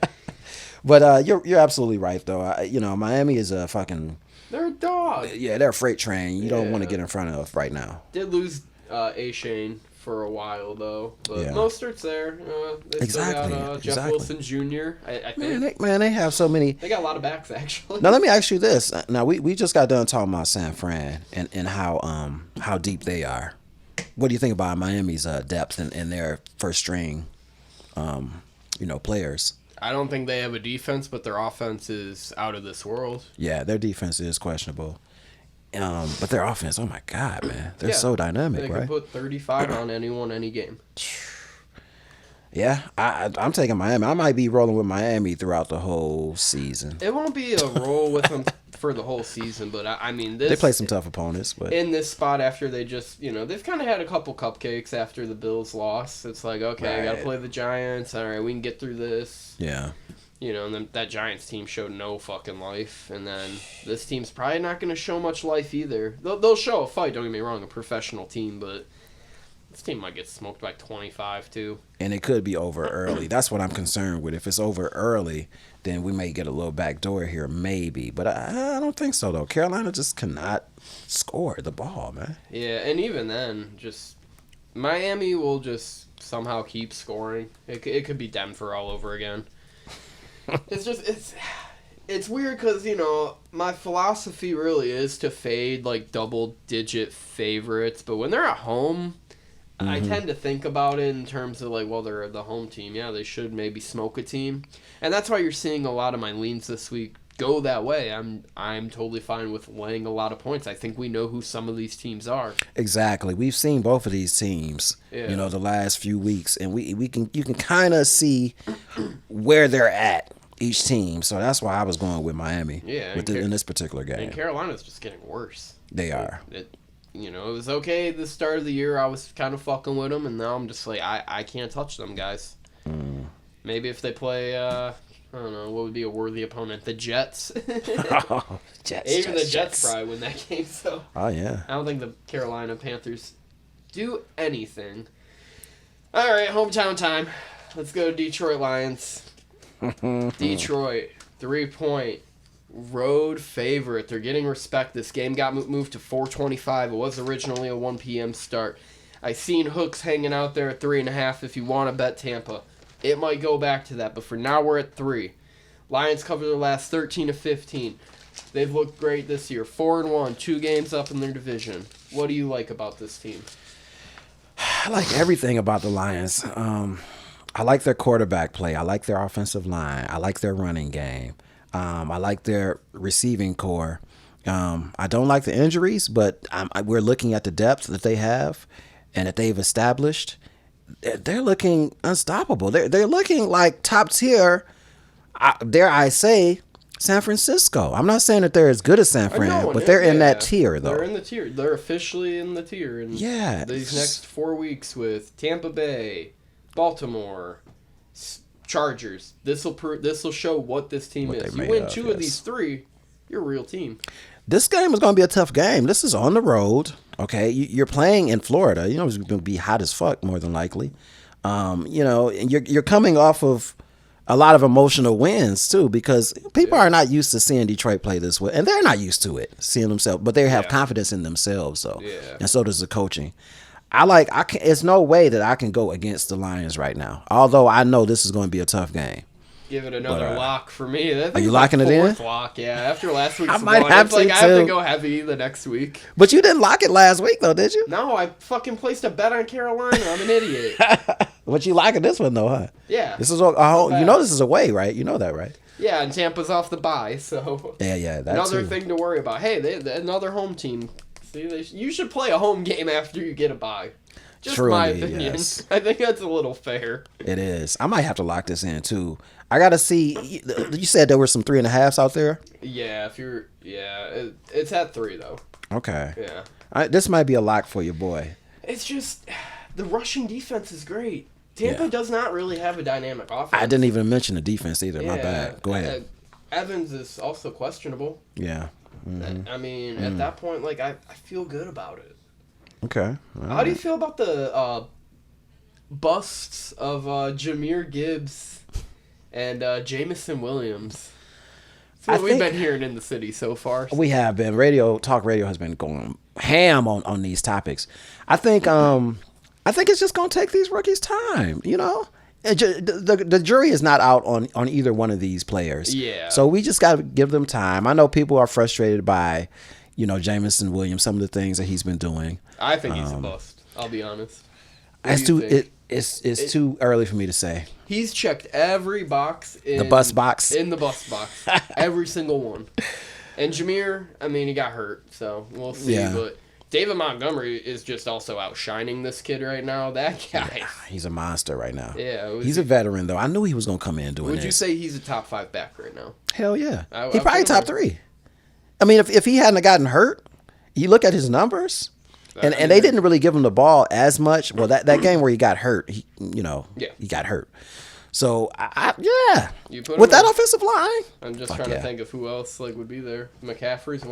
[SPEAKER 5] But you're absolutely right, though. Miami is a fucking...
[SPEAKER 4] They're a dog.
[SPEAKER 5] Yeah, they're a freight train you don't want to get in front of right now.
[SPEAKER 4] Did lose A-Shane for a while, though. But Mostert's there. They still got Jeff Wilson Jr., I think.
[SPEAKER 5] Man, they have so many...
[SPEAKER 4] They got a lot of backs, actually.
[SPEAKER 5] Now, let me ask you this. Now, we just got done talking about San Fran and how deep they are. What do you think about Miami's depth and their first string, players?
[SPEAKER 4] I don't think they have a defense, but their offense is out of this world.
[SPEAKER 5] Yeah, their defense is questionable. But their offense, oh my God, man. They're so dynamic, right?
[SPEAKER 4] They can put 35 on anyone, any game.
[SPEAKER 5] Yeah, I'm taking Miami. I might be rolling with Miami throughout the whole season.
[SPEAKER 4] It won't be a roll with them for the whole season, but I mean, they
[SPEAKER 5] play some tough opponents. But
[SPEAKER 4] in this spot, after they just, they've kind of had a couple cupcakes after the Bills loss. It's like, okay, I got to play the Giants. All right, we can get through this.
[SPEAKER 5] Yeah.
[SPEAKER 4] And then that Giants team showed no fucking life, and then this team's probably not going to show much life either. They'll show a fight, don't get me wrong, a professional team, but this team might get smoked by 25, too.
[SPEAKER 5] And it could be over early. That's what I'm concerned with. If it's over early, then we may get a little backdoor here, maybe. But I don't think so, though. Carolina just cannot score the ball, man.
[SPEAKER 4] Yeah, and even then, just Miami will just somehow keep scoring. It could be Denver all over again. It's weird because, my philosophy really is to fade, like, double-digit favorites. But when they're at home, I tend to think about it in terms of, like, well, they're the home team. Yeah, they should maybe smoke a team. And that's why you're seeing a lot of my leans this week go that way. I'm totally fine with laying a lot of points. I think we know who some of these teams are.
[SPEAKER 5] Exactly. We've seen both of these teams, the last few weeks. And you can kind of see where they're at. Each team, so that's why I was going with Miami.
[SPEAKER 4] Yeah,
[SPEAKER 5] in this particular game.
[SPEAKER 4] And Carolina's just getting worse.
[SPEAKER 5] They are.
[SPEAKER 4] It was okay at the start of the year. I was kind of fucking with them, and now I'm just like, I can't touch them, guys. Maybe if they play, I don't know, what would be a worthy opponent? The Jets.
[SPEAKER 5] Jets.
[SPEAKER 4] The Jets probably win that game. So.
[SPEAKER 5] Oh yeah.
[SPEAKER 4] I don't think the Carolina Panthers do anything. All right, hometown time. Let's go to Detroit Lions. Detroit, 3-point road favorite. They're getting respect. This game got moved to 4:25. It was originally a 1 p.m. start. I seen hooks hanging out there at 3.5 if you want to bet Tampa. It might go back to that, but for now we're at 3. Lions cover their last 13 of 15. They've looked great this year. 4-1, 2 games up in their division. What do you like about this team?
[SPEAKER 5] I like everything about the Lions. I like their quarterback play. I like their offensive line. I like their running game. I like their receiving core. I don't like the injuries, but we're looking at the depth that they have and that they've established. They're looking unstoppable. They're looking like top tier, dare I say, San Francisco. I'm not saying that they're as good as San Fran, but they're in that tier, though.
[SPEAKER 4] They're in the tier. They're officially in the tier. And these next 4 weeks with Tampa Bay, Baltimore, Chargers. This will show what this team is. You win 2 of these 3, you're a real team.
[SPEAKER 5] This game is going to be a tough game. This is on the road. Okay, you're playing in Florida. It's going to be hot as fuck more than likely. And you're coming off of a lot of emotional wins too, because people are not used to seeing Detroit play this way, and they're not used to it seeing themselves. But they have confidence in themselves, though, and so does the coaching. It's no way that I can go against the Lions right now. Although I know this is going to be a tough game.
[SPEAKER 4] Give it another lock for me.
[SPEAKER 5] Are you locking it in?
[SPEAKER 4] Lock, yeah. After last week's
[SPEAKER 5] I might have to
[SPEAKER 4] I have to go heavy the next week.
[SPEAKER 5] But you didn't lock it last week, though, did you?
[SPEAKER 4] No, I fucking placed a bet on Carolina. I'm an idiot.
[SPEAKER 5] But you locking this one, though, huh?
[SPEAKER 4] Yeah.
[SPEAKER 5] This is this is away, right? You know that, right?
[SPEAKER 4] Yeah, and Tampa's off the bye, so
[SPEAKER 5] yeah, that's
[SPEAKER 4] another thing to worry about. Hey, another home team. See, you should play a home game after you get a bye. Just
[SPEAKER 5] Truly,
[SPEAKER 4] my opinion.
[SPEAKER 5] yes.
[SPEAKER 4] I think that's a little fair.
[SPEAKER 5] It is. I might have to lock this in too. I gotta see. You said there were some 3.5s out there.
[SPEAKER 4] Yeah, it's at 3 though.
[SPEAKER 5] Okay.
[SPEAKER 4] Yeah.
[SPEAKER 5] This might be a lock for you, boy.
[SPEAKER 4] It's just the rushing defense is great. Tampa does not really have a dynamic offense.
[SPEAKER 5] I didn't even mention the defense either. My bad. Go ahead.
[SPEAKER 4] Evans is also questionable.
[SPEAKER 5] Yeah. Mm-hmm.
[SPEAKER 4] I mean, at that point, like I feel good about it.
[SPEAKER 5] Okay.
[SPEAKER 4] How do you feel about the busts of Jahmyr Gibbs and Jamison Williams? That's what we've been hearing in the city so far.
[SPEAKER 5] We have been. Talk radio has been going ham on these topics. I think it's just going to take these rookies time, The jury is not out on either one of these players.
[SPEAKER 4] Yeah.
[SPEAKER 5] So we just got to give them time. I know people are frustrated by, Jamison Williams, some of the things that he's been doing.
[SPEAKER 4] I think he's a bust. I'll be honest.
[SPEAKER 5] It's too early for me to say.
[SPEAKER 4] He's checked every box in
[SPEAKER 5] the bus box.
[SPEAKER 4] In the bus box. Every single one. And Jahmyr, I mean, he got hurt, so we'll see.
[SPEAKER 5] Yeah.
[SPEAKER 4] But David Montgomery is just also outshining this kid right now. That guy.
[SPEAKER 5] Yeah, he's a monster right now.
[SPEAKER 4] Yeah.
[SPEAKER 5] He's a veteran, though. I knew he was going to come in doing this.
[SPEAKER 4] Would you say he's a top 5 back right now?
[SPEAKER 5] Hell yeah. He probably top 3. I mean, if he hadn't gotten hurt, you look at his numbers. And they didn't really give him the ball as much. Well, that game where he got hurt, he got hurt. So, with that offensive line.
[SPEAKER 4] I'm just trying to think of who else would be there. McCaffrey's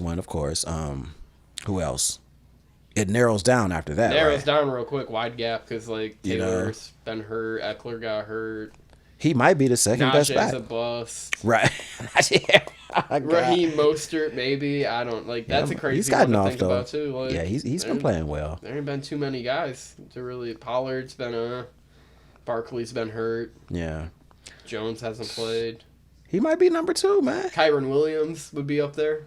[SPEAKER 4] one,
[SPEAKER 5] of course. Who else? It narrows down after that.
[SPEAKER 4] Narrows down real quick, wide gap, because Taylor's been hurt, Eckler got hurt.
[SPEAKER 5] He might be the second best back.
[SPEAKER 4] Najee's a bust.
[SPEAKER 5] Right.
[SPEAKER 4] Raheem Mostert, maybe. I don't like. That's a crazy
[SPEAKER 5] he's gotten
[SPEAKER 4] one to
[SPEAKER 5] off
[SPEAKER 4] think
[SPEAKER 5] though.
[SPEAKER 4] about too. Like,
[SPEAKER 5] Yeah, he's been playing well.
[SPEAKER 4] There ain't been too many guys to really. Pollard's been Barkley's been hurt.
[SPEAKER 5] Yeah,
[SPEAKER 4] Jones hasn't played.
[SPEAKER 5] he might be number 2, man.
[SPEAKER 4] Kyron Williams would be up there.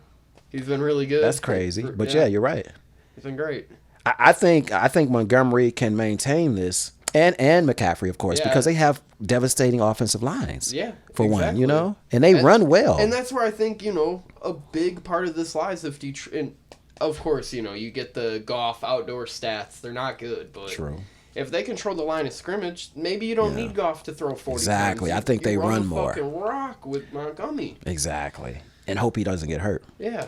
[SPEAKER 4] He's been really good.
[SPEAKER 5] That's crazy, but yeah, you're right.
[SPEAKER 4] He's been great.
[SPEAKER 5] I think Montgomery can maintain this, and McCaffrey, of course, because they have devastating offensive lines.
[SPEAKER 4] Yeah,
[SPEAKER 5] for
[SPEAKER 4] exactly.
[SPEAKER 5] one, and they run well.
[SPEAKER 4] And that's where I think a big part of this lies if Detroit. And of course, you get the Goff outdoor stats; they're not good, but
[SPEAKER 5] True.
[SPEAKER 4] If they control the line of scrimmage, maybe you don't need Goff to throw 40
[SPEAKER 5] Exactly.
[SPEAKER 4] times.
[SPEAKER 5] I think they run more.
[SPEAKER 4] Fucking rock with Montgomery.
[SPEAKER 5] Exactly, and hope he doesn't get hurt.
[SPEAKER 4] Yeah.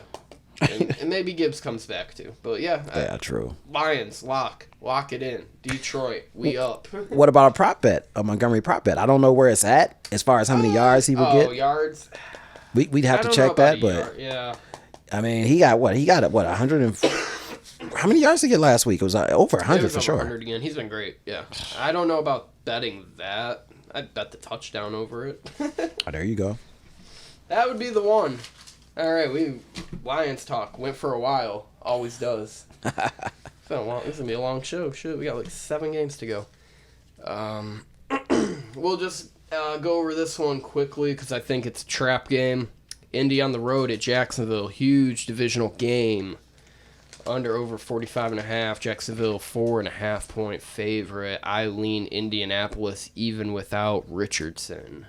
[SPEAKER 4] And maybe Gibbs comes back too. But yeah.
[SPEAKER 5] True.
[SPEAKER 4] Lions, lock it in. Detroit, we up.
[SPEAKER 5] What about a prop bet? A Montgomery prop bet? I don't know where it's at as far as how many yards he would get.
[SPEAKER 4] Oh, yards.
[SPEAKER 5] We'd have to check that, but
[SPEAKER 4] yeah.
[SPEAKER 5] I mean, he got what? 100 and how many yards did he get last week? It was over 100 for sure.
[SPEAKER 4] 100 again. He's been great. Yeah. I don't know about betting that. I'd bet the touchdown over it.
[SPEAKER 5] Oh, there you go.
[SPEAKER 4] That would be the one. All right, Lions talk went for a while. Always does. It's been a long. This is gonna be a long show. Shit, we got like 7 games to go. We'll just go over this one quickly because I think it's a trap game. Indy on the road at Jacksonville, huge divisional game. Under over 45.5. Jacksonville 4.5 point favorite. I lean Indianapolis even without Richardson.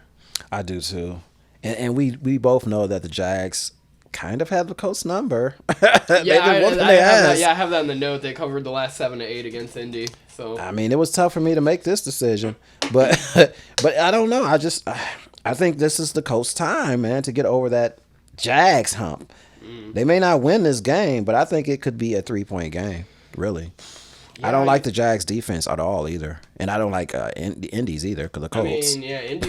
[SPEAKER 5] I do too. And we both know that the Jags kind of have the Colts number.
[SPEAKER 4] Yeah, I have that in the note. They covered the last 7 to 8 against Indy. So
[SPEAKER 5] I mean, it was tough for me to make this decision, but I don't know. I think this is the Colts' time, man, to get over that Jags hump. They may not win this game, but I think it could be a 3-point game. Really. Yeah, I don't like the Jags defense at all either, and I don't like Indy's either because the Colts.
[SPEAKER 4] I mean, yeah, Indy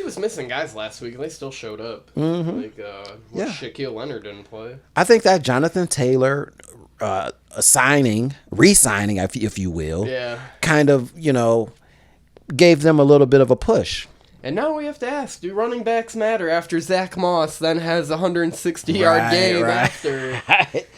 [SPEAKER 4] was missing guys last week, and they still showed up.
[SPEAKER 5] Mm-hmm.
[SPEAKER 4] Shaquille Leonard didn't play.
[SPEAKER 5] I think that Jonathan Taylor re-signing, if you will, kind of gave them a little bit of a push.
[SPEAKER 4] And now we have to ask, do running backs matter after Zach Moss then has a 160-yard game after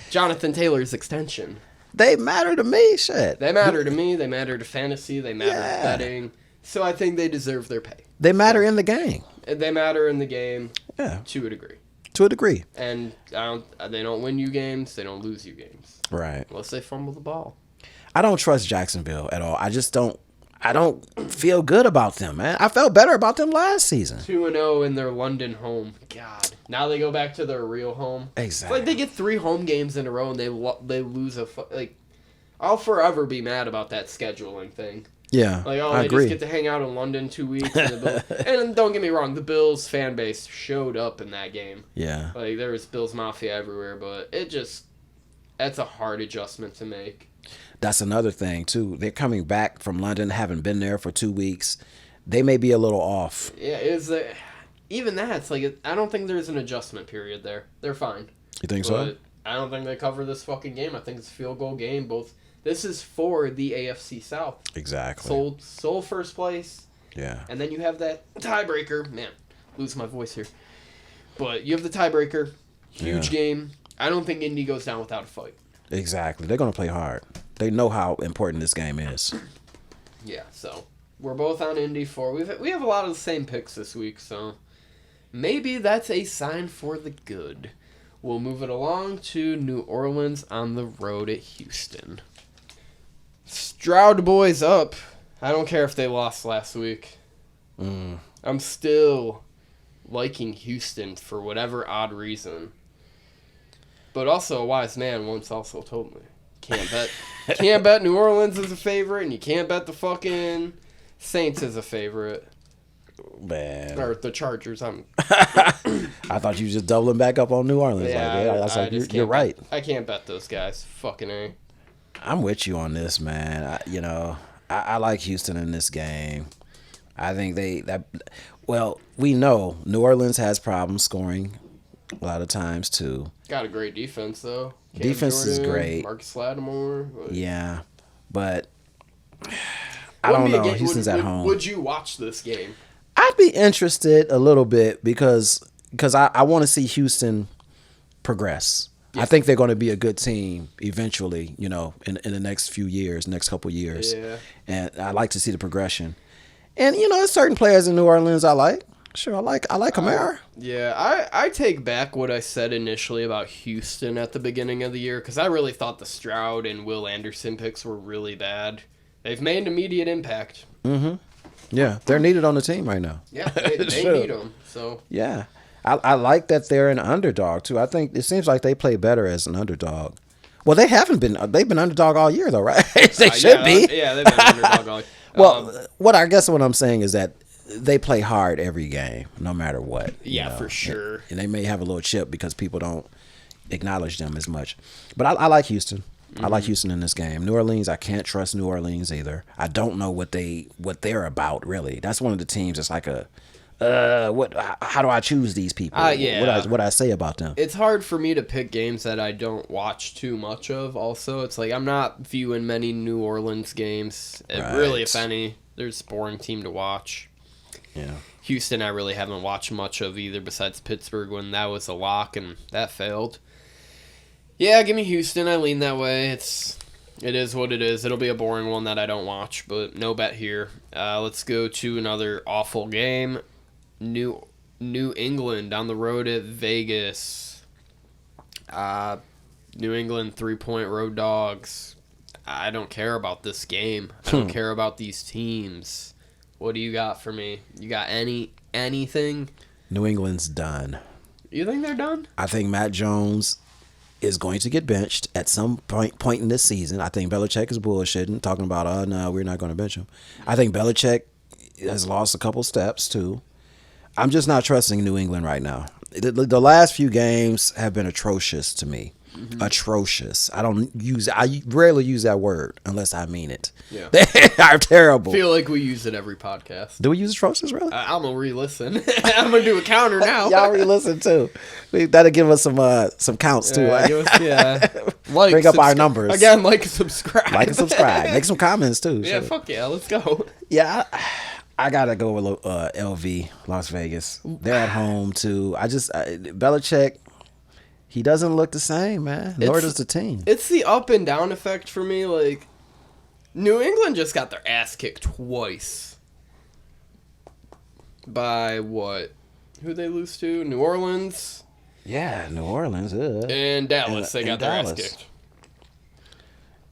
[SPEAKER 4] Jonathan Taylor's extension?
[SPEAKER 5] They matter to me, shit.
[SPEAKER 4] They matter to me. They matter to fantasy. They matter to betting. So I think they deserve their pay.
[SPEAKER 5] They matter in the game.
[SPEAKER 4] They matter in the game to a degree.
[SPEAKER 5] To a degree.
[SPEAKER 4] And they don't win you games. They don't lose you games.
[SPEAKER 5] Right.
[SPEAKER 4] Unless they fumble the ball.
[SPEAKER 5] I don't trust Jacksonville at all. I don't feel good about them, man. I felt better about them last season.
[SPEAKER 4] 2-0 in their London home. God. Now they go back to their real home.
[SPEAKER 5] Exactly.
[SPEAKER 4] It's like they get 3 home games in a row and they lose I'll forever be mad about that scheduling thing.
[SPEAKER 5] Yeah, I agree.
[SPEAKER 4] Just get to hang out in London 2 weeks. And don't get me wrong, the Bills fan base showed up in that game.
[SPEAKER 5] Yeah.
[SPEAKER 4] Like, there was Bills Mafia everywhere, but that's a hard adjustment to make.
[SPEAKER 5] That's another thing, too. They're coming back from London, having been there for 2 weeks. They may be a little off.
[SPEAKER 4] Yeah, even that, it's like, I don't think there's an adjustment period there. They're fine.
[SPEAKER 5] You think so?
[SPEAKER 4] I don't think they cover this fucking game. I think it's a field goal game. This is for the AFC South.
[SPEAKER 5] Exactly.
[SPEAKER 4] Sole first place.
[SPEAKER 5] Yeah.
[SPEAKER 4] And then you have that tiebreaker. Man, losing my voice here. But you have the tiebreaker. Huge game. I don't think Indy goes down without a fight.
[SPEAKER 5] Exactly. They're going to play hard. They know how important this game is.
[SPEAKER 4] Yeah, so we're both on Indy 4. We have a lot of the same picks this week, so maybe that's a sign for the good. We'll move it along to New Orleans on the road at Houston. Stroud boys up. I don't care if they lost last week. I'm still liking Houston for whatever odd reason. But also a wise man once also told me, can't bet New Orleans as a favorite, and you can't bet the fucking Saints as a favorite.
[SPEAKER 5] Man.
[SPEAKER 4] Or the Chargers.
[SPEAKER 5] I thought you were just doubling back up on New Orleans. You're right.
[SPEAKER 4] I can't bet those guys. Fucking A.
[SPEAKER 5] I'm with you on this, man. I like Houston in this game. I think we know New Orleans has problems scoring a lot of times too.
[SPEAKER 4] Got a great defense though.
[SPEAKER 5] Defense is great.
[SPEAKER 4] Marcus Lattimore.
[SPEAKER 5] Yeah, but I don't know. Houston's at home.
[SPEAKER 4] Would you watch this game?
[SPEAKER 5] I'd be interested a little bit because because I want to see Houston progress. Yeah. I think they're going to be a good team eventually, in the next few years, next couple years.
[SPEAKER 4] Yeah.
[SPEAKER 5] And I like to see the progression. And, there's certain players in New Orleans I like. Sure, I like Kamara.
[SPEAKER 4] Yeah, I take back what I said initially about Houston at the beginning of the year, because I really thought the Stroud and Will Anderson picks were really bad. They've made an immediate impact.
[SPEAKER 5] Mm-hmm. Yeah, they're needed on the team right now.
[SPEAKER 4] Yeah, they need them. So
[SPEAKER 5] yeah, I like that they're an underdog too. I think it seems like they play better as an underdog. Well, they haven't been. They've been underdog all year though, right? They should be.
[SPEAKER 4] Yeah, they've been underdog all year.
[SPEAKER 5] Well, what I'm saying is that they play hard every game, no matter what.
[SPEAKER 4] Yeah, for sure.
[SPEAKER 5] And they may have a little chip because people don't acknowledge them as much. But I like Houston. I like Houston in this game. New Orleans, I can't trust New Orleans either. I don't know what they're about really. That's one of the teams that's like how do I choose these people?
[SPEAKER 4] Yeah.
[SPEAKER 5] What I say about them?
[SPEAKER 4] It's hard for me to pick games that I don't watch too much of. Also, it's like I'm not viewing many New Orleans games.
[SPEAKER 5] Right.
[SPEAKER 4] Really, if any, there's a boring team to watch.
[SPEAKER 5] Yeah.
[SPEAKER 4] Houston, I really haven't watched much of either, besides Pittsburgh when that was a lock and that failed. Yeah, give me Houston. I lean that way. It is what it is. It'll be a boring one that I don't watch, but no bet here. Let's go to another awful game. New England on the road at Vegas. New England 3-point road dogs. I don't care about this game. I don't care about these teams. What do you got for me? You got anything?
[SPEAKER 5] New England's done.
[SPEAKER 4] You think they're done?
[SPEAKER 5] I think Matt Jones is going to get benched at some point in this season. I think Belichick is bullshitting, talking about, no, we're not going to bench him. I think Belichick has lost a couple steps, too. I'm just not trusting New England right now. The last few games have been atrocious to me. Mm-hmm. Atrocious. I rarely use that word unless I mean it.
[SPEAKER 4] Yeah.
[SPEAKER 5] They are terrible.
[SPEAKER 4] I feel like we use it every podcast.
[SPEAKER 5] Do we use atrocious, really?
[SPEAKER 4] I'm going to re-listen. I'm going to do a counter now.
[SPEAKER 5] Y'all re-listen, too. That'll give us some counts, too.
[SPEAKER 4] Like,
[SPEAKER 5] bring up our numbers.
[SPEAKER 4] Again, like and subscribe.
[SPEAKER 5] Like and subscribe. Make some comments, too.
[SPEAKER 4] Yeah, fuck yeah. Let's go.
[SPEAKER 5] Yeah, I got to go with LV, Las Vegas. They're at home, too. Belichick, he doesn't look the same, man. Nor does the team. It's
[SPEAKER 4] the up and down effect for me. Like, New England just got their ass kicked twice. By what? Who'd they lose to? New Orleans?
[SPEAKER 5] Yeah, New Orleans.
[SPEAKER 4] And Dallas. They got their ass kicked.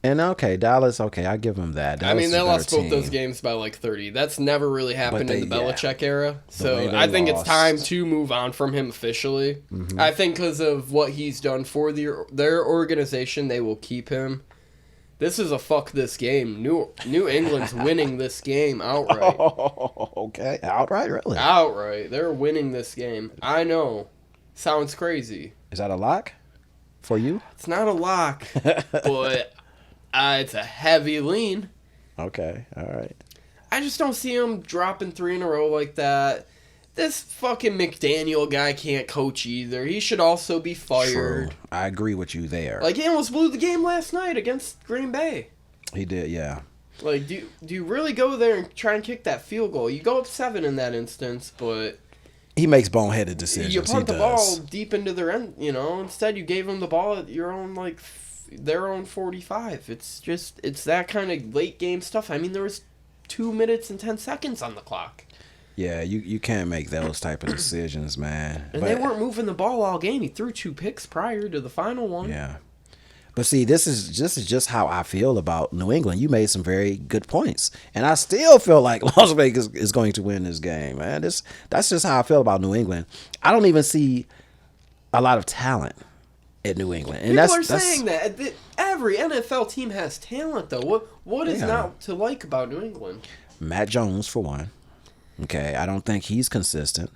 [SPEAKER 5] And Dallas, I give them that. Dallas
[SPEAKER 4] they lost both those games by like 30. That's never really happened in the Belichick era. So I think it's time to move on from him officially. Mm-hmm. I think because of what he's done for their organization, they will keep him. This is a fuck this game. New England's winning this game outright.
[SPEAKER 5] Oh, okay. Outright, really?
[SPEAKER 4] Outright. They're winning this game. I know. Sounds crazy.
[SPEAKER 5] Is that a lock for you?
[SPEAKER 4] It's not a lock, but... it's a heavy lean.
[SPEAKER 5] Okay, all right.
[SPEAKER 4] I just don't see him dropping 3 in a row like that. This fucking McDaniel guy can't coach either. He should also be fired.
[SPEAKER 5] True. I agree with you there.
[SPEAKER 4] Like, he almost blew the game last night against Green Bay.
[SPEAKER 5] He did, yeah.
[SPEAKER 4] Like, do you really go there and try and kick that field goal? You go up 7 in that instance, but...
[SPEAKER 5] He makes boneheaded decisions.
[SPEAKER 4] You punt the ball deep into their end, Instead, you gave him the ball at your own, their own 45. It's that kind of late game stuff. There was 2 minutes and 10 seconds on the clock.
[SPEAKER 5] Yeah, you can't make those type of decisions, man.
[SPEAKER 4] And they weren't moving the ball all game. He threw 2 picks prior to the final one.
[SPEAKER 5] Yeah. But see, this is just how I feel about New England. You made some very good points. And I still feel like Las Vegas is going to win this game, man. That's just how I feel about New England. I don't even see a lot of talent at New England. And
[SPEAKER 4] People are saying that every NFL team has talent, though. What is not to like about New England?
[SPEAKER 5] Matt Jones, for one. Okay, I don't think he's consistent.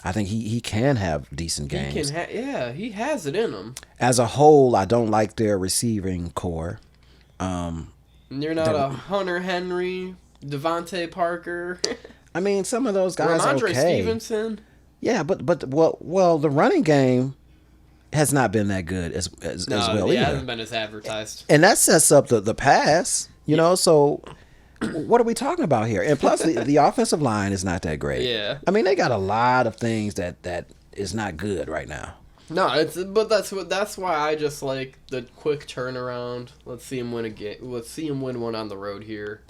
[SPEAKER 5] I think he can have decent games.
[SPEAKER 4] He has it in him.
[SPEAKER 5] As a whole, I don't like their receiving core.
[SPEAKER 4] You're not a Hunter Henry, Devontae Parker.
[SPEAKER 5] Some of those guys are okay.
[SPEAKER 4] Stevenson.
[SPEAKER 5] Yeah, but the running game has not been that good as well either.
[SPEAKER 4] It hasn't been as advertised.
[SPEAKER 5] And that sets up the pass, so what are we talking about here? And plus, the offensive line is not that great.
[SPEAKER 4] Yeah.
[SPEAKER 5] They got a lot of things that is not good right now.
[SPEAKER 4] No, that's why I just like the quick turnaround. Let's see him win a game. Let's see him win one on the road here.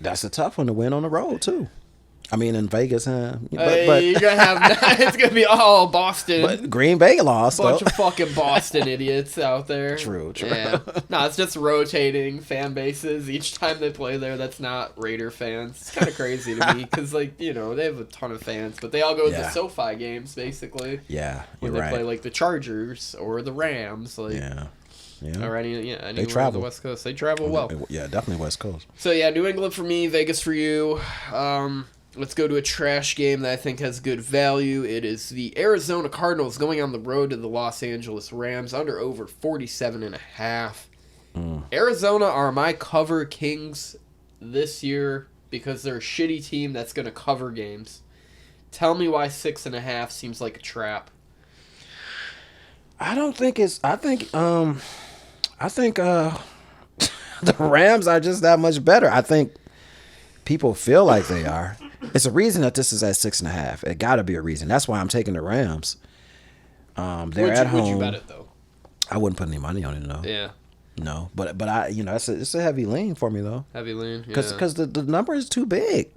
[SPEAKER 5] That's a tough one to win on the road too. I mean, in Vegas, huh?
[SPEAKER 4] But you're gonna have it's gonna be all Boston.
[SPEAKER 5] But Green Bay lost.
[SPEAKER 4] Bunch of fucking Boston idiots out there.
[SPEAKER 5] True.
[SPEAKER 4] Yeah. No, it's just rotating fan bases each time they play there. That's not Raider fans. It's kind of crazy to me because, like, you know, they have a ton of fans, but they all go to the SoFi games basically.
[SPEAKER 5] Yeah,
[SPEAKER 4] when they play like the Chargers or the Rams, like. Yeah. Or anywhere
[SPEAKER 5] they travel.
[SPEAKER 4] on the West Coast. They travel well.
[SPEAKER 5] Yeah, definitely West Coast.
[SPEAKER 4] So yeah, New England for me, Vegas for you. Let's go to a trash game that I think has good value. It is the Arizona Cardinals going on the road to the Los Angeles Rams under over 47.5. Arizona are my cover kings this year because they're a shitty team that's going to cover games. Tell me why 6.5 seems like a trap.
[SPEAKER 5] I don't think it's. I think the Rams are just that much better. I think people feel like they are. It's a reason that this is at 6.5. It got to be a reason. That's why I'm taking the Rams. They're at home.
[SPEAKER 4] Would you bet it though?
[SPEAKER 5] I wouldn't put any money on it though.
[SPEAKER 4] Yeah.
[SPEAKER 5] No, but I it's a heavy lean for me though.
[SPEAKER 4] Heavy lean.
[SPEAKER 5] Because the number is too big.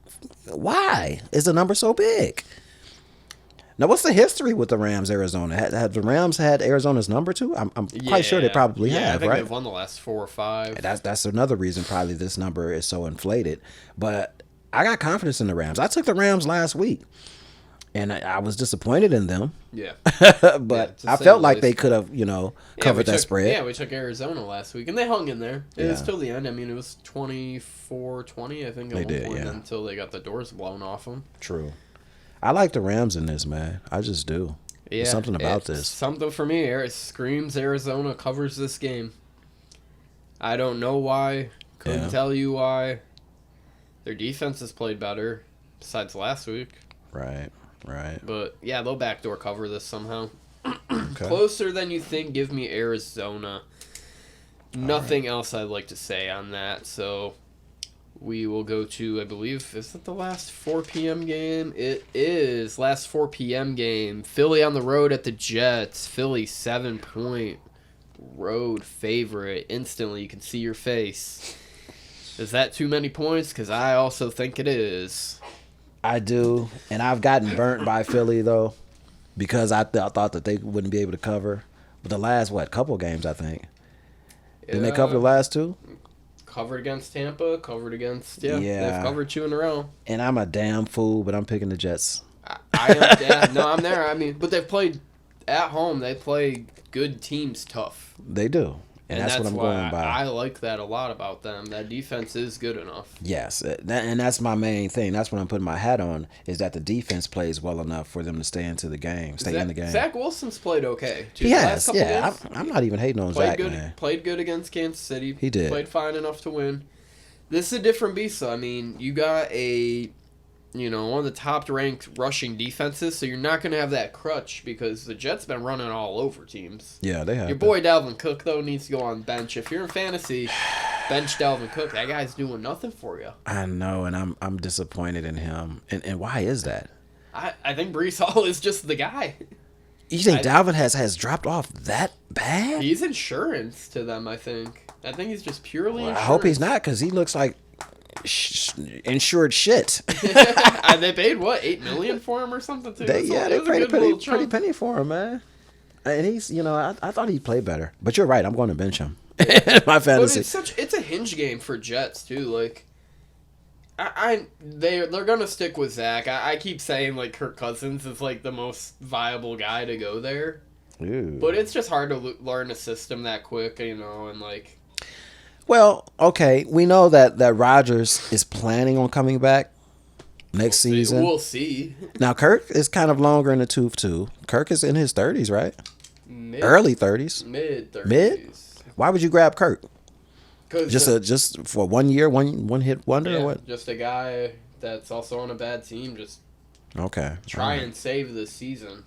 [SPEAKER 5] Why is the number so big? Now, what's the history with the Rams, Arizona? Have the Rams had Arizona's number too? I'm quite sure they probably have,
[SPEAKER 4] I think
[SPEAKER 5] right?
[SPEAKER 4] they've won the last 4 or 5.
[SPEAKER 5] That's another reason probably this number is so inflated. But I got confidence in the Rams. I took the Rams last week, and I was disappointed in them.
[SPEAKER 4] Yeah.
[SPEAKER 5] But I felt like they could have, covered that spread.
[SPEAKER 4] Yeah, we took Arizona last week, and they hung in there. It was till the end. I mean, it was 24-20, I think, at one point, until they got the doors blown off them.
[SPEAKER 5] True. I like the Rams in this, man. I just do.
[SPEAKER 4] Yeah,
[SPEAKER 5] there's something about this.
[SPEAKER 4] Something for me. It screams Arizona covers this game. I don't know why. Couldn't tell you why. Their defense has played better, besides last week.
[SPEAKER 5] Right.
[SPEAKER 4] But, yeah, they'll backdoor cover this somehow. Okay. Closer than you think, give me Arizona. Nothing else I'd like to say on that, so we will go to, I believe, is it the last 4 p.m. game? It is. Last 4 p.m. game. Philly on the road at the Jets. Philly 7-point road favorite. Instantly, you can see your face. Is that too many points? Because I also think it is.
[SPEAKER 5] I do, and I've gotten burnt by Philly, though, because I thought that they wouldn't be able to cover. But the last, couple games, I think. Didn't they cover the last 2?
[SPEAKER 4] Covered against Tampa, covered against, they've covered 2 in a row.
[SPEAKER 5] And I'm a damn fool, but I'm picking the Jets.
[SPEAKER 4] I'm there. I mean, but they've played at home. They play good teams tough.
[SPEAKER 5] They do. And that's what I'm going by.
[SPEAKER 4] I like that a lot about them. That defense is good enough.
[SPEAKER 5] Yes, and that's my main thing. That's what I'm putting my hat on, is that the defense plays well enough for them to stay in the game.
[SPEAKER 4] Zach Wilson's played okay.
[SPEAKER 5] He has, I'm not even hating on Zach, man.
[SPEAKER 4] Played good against Kansas City.
[SPEAKER 5] He did.
[SPEAKER 4] Played fine enough to win. This is a different beast, though. I mean, you got one of the top-ranked rushing defenses, so you're not going to have that crutch because the Jets been running all over teams.
[SPEAKER 5] Yeah, they have.
[SPEAKER 4] Your boy Dalvin Cook, though, needs to go on bench. If you're in fantasy, bench Dalvin Cook. That guy's doing nothing for you.
[SPEAKER 5] I know, and I'm disappointed in him. And why is that?
[SPEAKER 4] I think Breece Hall is just the guy.
[SPEAKER 5] You think Dalvin has dropped off that bad?
[SPEAKER 4] He's insurance to them, I think. I think he's just purely insurance.
[SPEAKER 5] I hope he's not, because he looks like insured shit.
[SPEAKER 4] They paid what, $8 million for him or something too?
[SPEAKER 5] They paid a pretty penny for him, man. And he's, I thought he'd play better. But you're right, I'm going to bench him. My fantasy.
[SPEAKER 4] But it's a hinge game for Jets too. Like, they're gonna stick with Zach. I keep saying like Kirk Cousins is like the most viable guy to go there.
[SPEAKER 5] Ooh.
[SPEAKER 4] But it's just hard to learn a system that quick, and like.
[SPEAKER 5] Well, okay, we know that Rodgers is planning on coming back next season.
[SPEAKER 4] We'll see.
[SPEAKER 5] Now, Kirk is kind of longer in the tooth, too. Kirk is in his 30s, right? Early 30s.
[SPEAKER 4] Mid-30s.
[SPEAKER 5] Mid? Why would you grab Kirk? Just for 1 year, one hit wonder, or what?
[SPEAKER 4] Just a guy that's also on a bad team. Just try and save this season.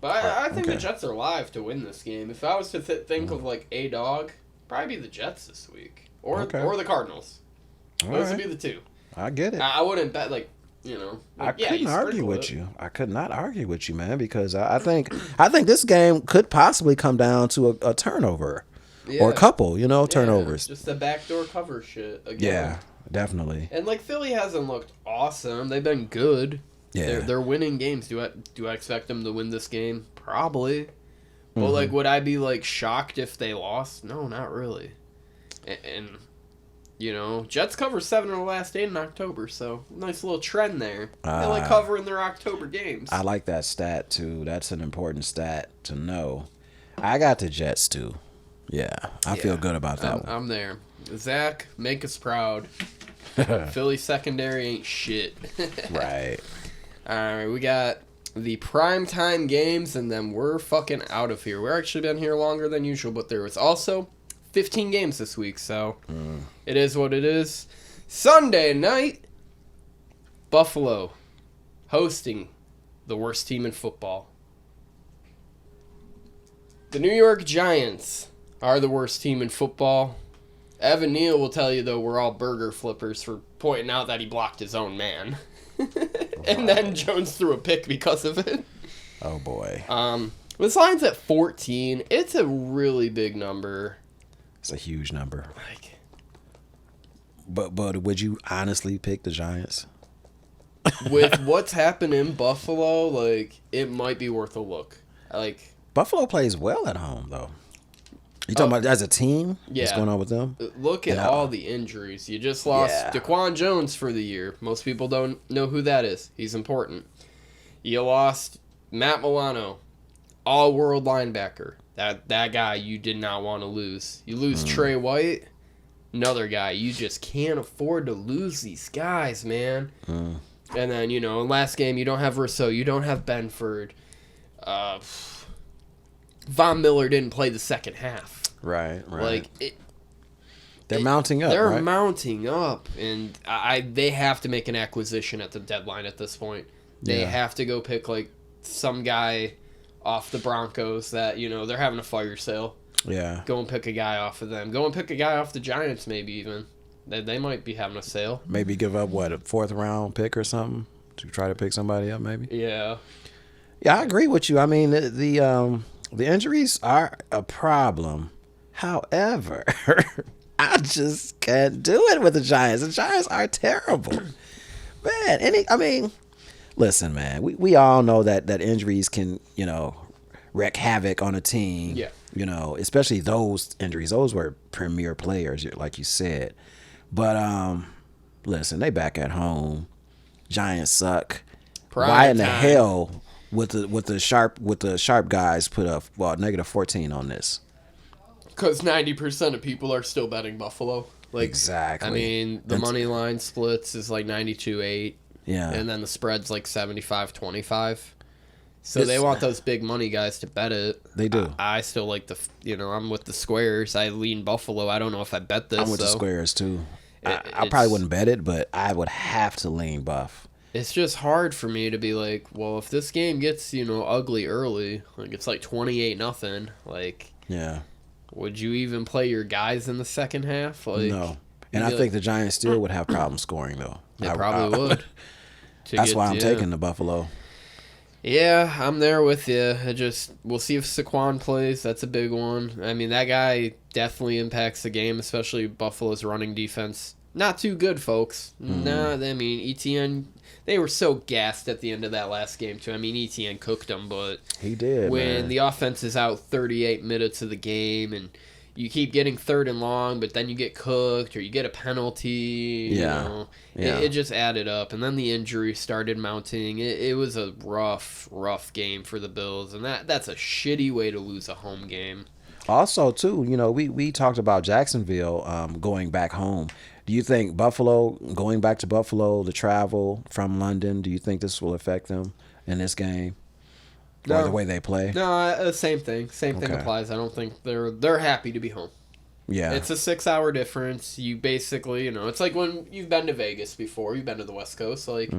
[SPEAKER 4] But I think the Jets are live to win this game. If I was to think of like a dog, probably be the Jets this week, or the Cardinals. Those would be the 2.
[SPEAKER 5] I get it.
[SPEAKER 4] I wouldn't bet like you know.
[SPEAKER 5] I
[SPEAKER 4] Like, yeah,
[SPEAKER 5] couldn't
[SPEAKER 4] you
[SPEAKER 5] argue
[SPEAKER 4] sprinkle
[SPEAKER 5] with
[SPEAKER 4] it.
[SPEAKER 5] you. I could not argue with you, man, because I think this game could possibly come down to a turnover or a couple, turnovers.
[SPEAKER 4] Just the backdoor cover shit again.
[SPEAKER 5] Yeah, definitely.
[SPEAKER 4] And like Philly hasn't looked awesome. They've been good.
[SPEAKER 5] Yeah.
[SPEAKER 4] They're winning games. Do I expect them to win this game? Probably. But like, would I be like shocked if they lost? No, not really. And Jets cover 7 of the last 8 in October, so nice little trend there. They like covering their October games.
[SPEAKER 5] I like that stat too. That's an important stat to know. I got the Jets too. Yeah, I feel good about that one.
[SPEAKER 4] I'm there. Zach, make us proud. Philly secondary ain't shit.
[SPEAKER 5] Right.
[SPEAKER 4] All right, we got the primetime games, and then we're fucking out of here. We're actually been here longer than usual, but there was also 15 games this week, so it is what it is. Sunday night, Buffalo hosting the worst team in football. The New York Giants are the worst team in football. Evan Neal will tell you, though, we're all burger flippers for pointing out that he blocked his own man. And then Jones threw a pick because of it.
[SPEAKER 5] Oh, boy.
[SPEAKER 4] This line's at 14. It's a really big number.
[SPEAKER 5] It's a huge number.
[SPEAKER 4] Like,
[SPEAKER 5] But would you honestly pick the Giants?
[SPEAKER 4] with what's happened in Buffalo, like, it might be worth a look. Like,
[SPEAKER 5] Buffalo plays well at home, though. You talking about as a team?
[SPEAKER 4] Yeah.
[SPEAKER 5] What's going on with them?
[SPEAKER 4] look at all the injuries. You just lost Daquan Jones for the year. Most people don't know who that is. He's important. You lost Matt Milano, all-world linebacker. That guy you did not want to lose. You lose Trey White, another guy. You just can't afford to lose these guys, man. And then, last game, you don't have Rousseau. You don't have Benford. Von Miller didn't play the second half.
[SPEAKER 5] Right.
[SPEAKER 4] Like,
[SPEAKER 5] they're mounting up,
[SPEAKER 4] They're
[SPEAKER 5] right?
[SPEAKER 4] mounting up, and they have to make an acquisition at the deadline at this point. They have to go pick, like, some guy off the Broncos that, they're having a fire sale.
[SPEAKER 5] Yeah.
[SPEAKER 4] Go and pick a guy off of them. Go and pick a guy off the Giants, maybe even. They might be having a sale.
[SPEAKER 5] Maybe give up, a 4th-round pick or something to try to pick somebody up, maybe?
[SPEAKER 4] Yeah.
[SPEAKER 5] Yeah, I agree with you. I mean, the injuries are a problem. However, I just can't do it with the Giants. The Giants are terrible. Man, listen, man, we all know that injuries can, wreak havoc on a team.
[SPEAKER 4] Yeah.
[SPEAKER 5] Especially those injuries. Those were premier players, like you said. But listen, they back at home. Giants suck. Why in the hell would the sharp guys put up -14 on this?
[SPEAKER 4] Because 90% of people are still betting Buffalo. Like,
[SPEAKER 5] exactly.
[SPEAKER 4] The money line splits is like 92-8.
[SPEAKER 5] Yeah.
[SPEAKER 4] And then the spread's like 75-25. So they want those big money guys to bet it.
[SPEAKER 5] They do.
[SPEAKER 4] I still like I'm with the squares. I lean Buffalo. I don't know if I bet this.
[SPEAKER 5] I'm with the squares too. I probably wouldn't bet it, but I would have to lean Buff.
[SPEAKER 4] It's just hard for me to be like, well, if this game gets, ugly early, like it's like 28-0, like,
[SPEAKER 5] yeah.
[SPEAKER 4] Would you even play your guys in the second half? Like,
[SPEAKER 5] no. And I think the Giants still would have problems scoring, though.
[SPEAKER 4] They probably would.
[SPEAKER 5] That's why I'm taking the Buffalo.
[SPEAKER 4] Yeah, I'm there with you. We'll see if Saquon plays. That's a big one. I mean, that guy definitely impacts the game, especially Buffalo's running defense. Not too good, folks. Nah, I mean, ETN, they were so gassed at the end of that last game, too. I mean, ETN cooked them, but
[SPEAKER 5] he did.
[SPEAKER 4] When the offense is out 38 minutes of the game and you keep getting 3rd and long, but then you get cooked or you get a penalty, it just added up. And then the injury started mounting. It was a rough game for the Bills, and that's a shitty way to lose a home game.
[SPEAKER 5] Also, too, we talked about Jacksonville going back home. Do you think Buffalo, going back to Buffalo, the travel from London, do you think this will affect them in this game? Or the way they play?
[SPEAKER 4] No, same thing. Same thing applies. I don't think they're happy to be home.
[SPEAKER 5] Yeah.
[SPEAKER 4] It's a 6-hour difference. You basically, it's like when you've been to Vegas before, you've been to the West Coast. Like,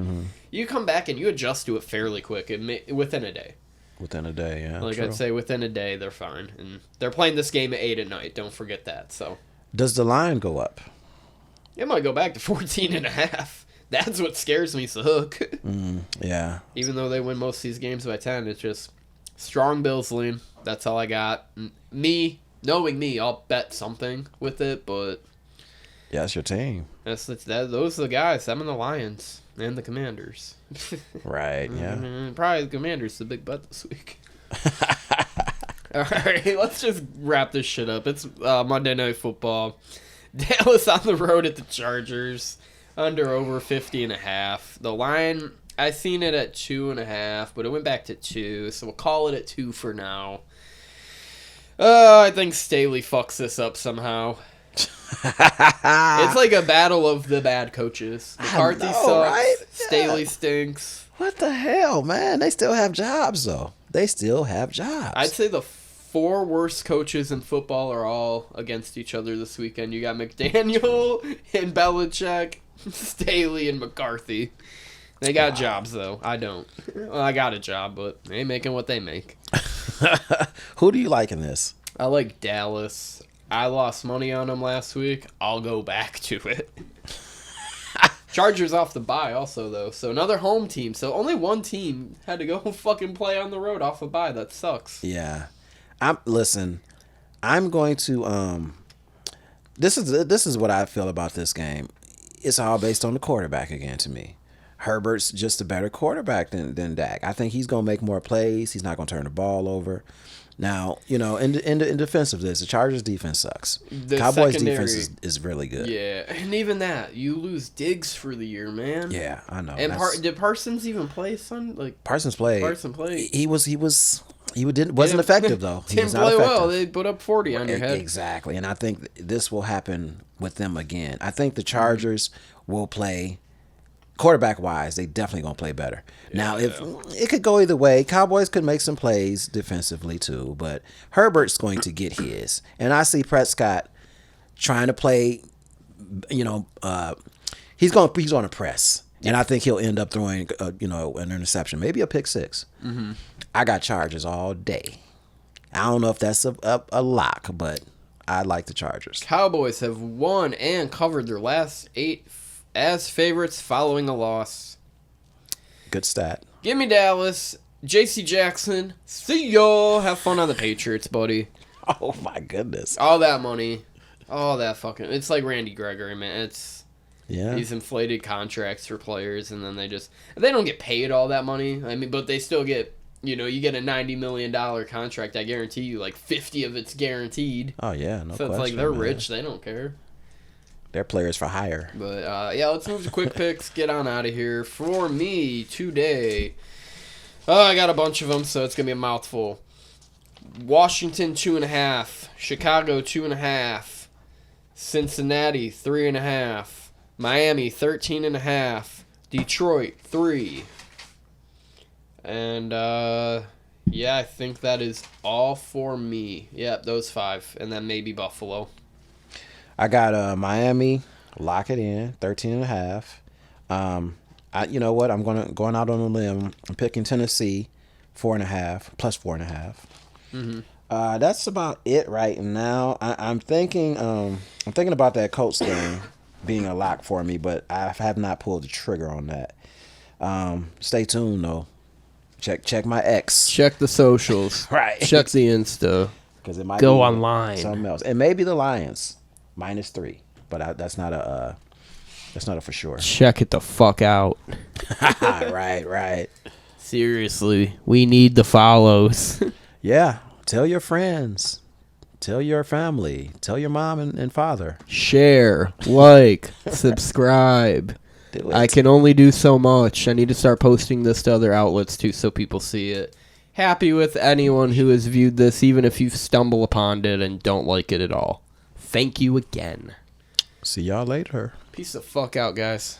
[SPEAKER 4] you come back and you adjust to it fairly quick within a day.
[SPEAKER 5] Within a day, yeah.
[SPEAKER 4] Like, true. I'd say within a day, they're fine. And they're playing this game at 8 at night. Don't forget that. So,
[SPEAKER 5] does the line go up?
[SPEAKER 4] It might go back to 14.5. That's what scares me, so hook.
[SPEAKER 5] Yeah.
[SPEAKER 4] Even though they win most of these games by 10, it's just strong Bills lean. That's all I got. Knowing me, I'll bet something with it, but
[SPEAKER 5] Yeah, that's your team.
[SPEAKER 4] those are the guys. Them and the Lions and the Commanders.
[SPEAKER 5] Right, yeah.
[SPEAKER 4] Probably the Commanders, the big bet this week. All right, let's just wrap this shit up. It's Monday Night Football. Dallas on the road at the Chargers. Under over 50.5. The line, I seen it at 2.5, but it went back to 2, so we'll call it at 2 for now. I think Staley fucks this up somehow. It's like a battle of the bad coaches. McCarthy sucks.
[SPEAKER 5] Right?
[SPEAKER 4] Staley stinks.
[SPEAKER 5] What the hell, man? They still have jobs, though. They still have jobs.
[SPEAKER 4] I'd say the 4 worst coaches in football are all against each other this weekend. You got McDaniel and Belichick, Staley and McCarthy. They got jobs, though. I don't. Well, I got a job, but they ain't making what they make.
[SPEAKER 5] Who do you like in this?
[SPEAKER 4] I like Dallas. I lost money on them last week. I'll go back to it. Chargers off the bye also, though. So another home team. So only one team had to go fucking play on the road off a bye. That sucks.
[SPEAKER 5] Yeah. I'm going to this is what I feel about this game. It's all based on the quarterback again to me. Herbert's just a better quarterback than Dak. I think he's going to make more plays. He's not going to turn the ball over. Now, in defense of this, the Chargers defense sucks.
[SPEAKER 4] The
[SPEAKER 5] Cowboys
[SPEAKER 4] secondary,
[SPEAKER 5] defense is really good.
[SPEAKER 4] Yeah, and even that, you lose Diggs for the year, man.
[SPEAKER 5] Yeah, I know.
[SPEAKER 4] And did Parsons even play, son? Like
[SPEAKER 5] Parsons played.
[SPEAKER 4] Parsons played.
[SPEAKER 5] He wasn't effective though. He
[SPEAKER 4] Didn't
[SPEAKER 5] was not
[SPEAKER 4] play
[SPEAKER 5] effective.
[SPEAKER 4] well. They put up 40 on your head.
[SPEAKER 5] Exactly, and I think this will happen with them again. I think the Chargers will play quarterback-wise. They definitely gonna play better. Now, if it could go either way, Cowboys could make some plays defensively too, but Herbert's going to get his, and I see Prescott trying to play. He's going to press, and I think he'll end up throwing an interception, maybe a pick six. Mm-hmm. I got Chargers all day. I don't know if that's a lock, but I like the Chargers.
[SPEAKER 4] Cowboys have won and covered their last 8 as favorites following a loss.
[SPEAKER 5] Good stat.
[SPEAKER 4] Give me Dallas. J.C. Jackson. See y'all. Have fun on the Patriots, buddy.
[SPEAKER 5] Oh, my goodness.
[SPEAKER 4] All that money. All that fucking... It's like Randy Gregory, man. It's...
[SPEAKER 5] Yeah.
[SPEAKER 4] These inflated contracts for players, and then they don't get paid all that money. I mean, but they still get... you get a $90 million contract. I guarantee you, like 50 of it's guaranteed.
[SPEAKER 5] Oh yeah, no
[SPEAKER 4] so
[SPEAKER 5] question.
[SPEAKER 4] it's like they're
[SPEAKER 5] man.
[SPEAKER 4] rich. They don't care.
[SPEAKER 5] They're players for hire.
[SPEAKER 4] But let's move to quick picks. Get on out of here. For me today, I got a bunch of them, so it's gonna be a mouthful. Washington 2.5, Chicago 2.5, Cincinnati 3.5, Miami 13.5, Detroit 3. And, I think that is all for me. Yep, those 5. And then maybe Buffalo.
[SPEAKER 5] I got Miami, lock it in, 13.5. You know what? I'm going out on a limb. I'm picking Tennessee, 4.5, plus 4.5. Mm-hmm. That's about it right now. I'm thinking about that Colts game being a lock for me, but I have not pulled the trigger on that. Stay tuned though. Check my X.
[SPEAKER 4] Check the socials.
[SPEAKER 5] Right.
[SPEAKER 4] Check the Insta.
[SPEAKER 5] Because it might
[SPEAKER 4] go
[SPEAKER 5] be
[SPEAKER 4] online.
[SPEAKER 5] Something else, and maybe the Lions -3, but that's not a for sure.
[SPEAKER 4] Check it the fuck out.
[SPEAKER 5] Right.
[SPEAKER 4] Seriously, we need the follows.
[SPEAKER 5] Yeah, tell your friends, tell your family, tell your mom and father.
[SPEAKER 4] Share, like, subscribe.
[SPEAKER 5] Do it.
[SPEAKER 4] I can only do so much. I need to start posting this to other outlets too so people see it. Happy with anyone who has viewed this, even if you stumble upon it and don't like it at all. Thank you again.
[SPEAKER 5] See y'all later.
[SPEAKER 4] Peace the fuck out, guys.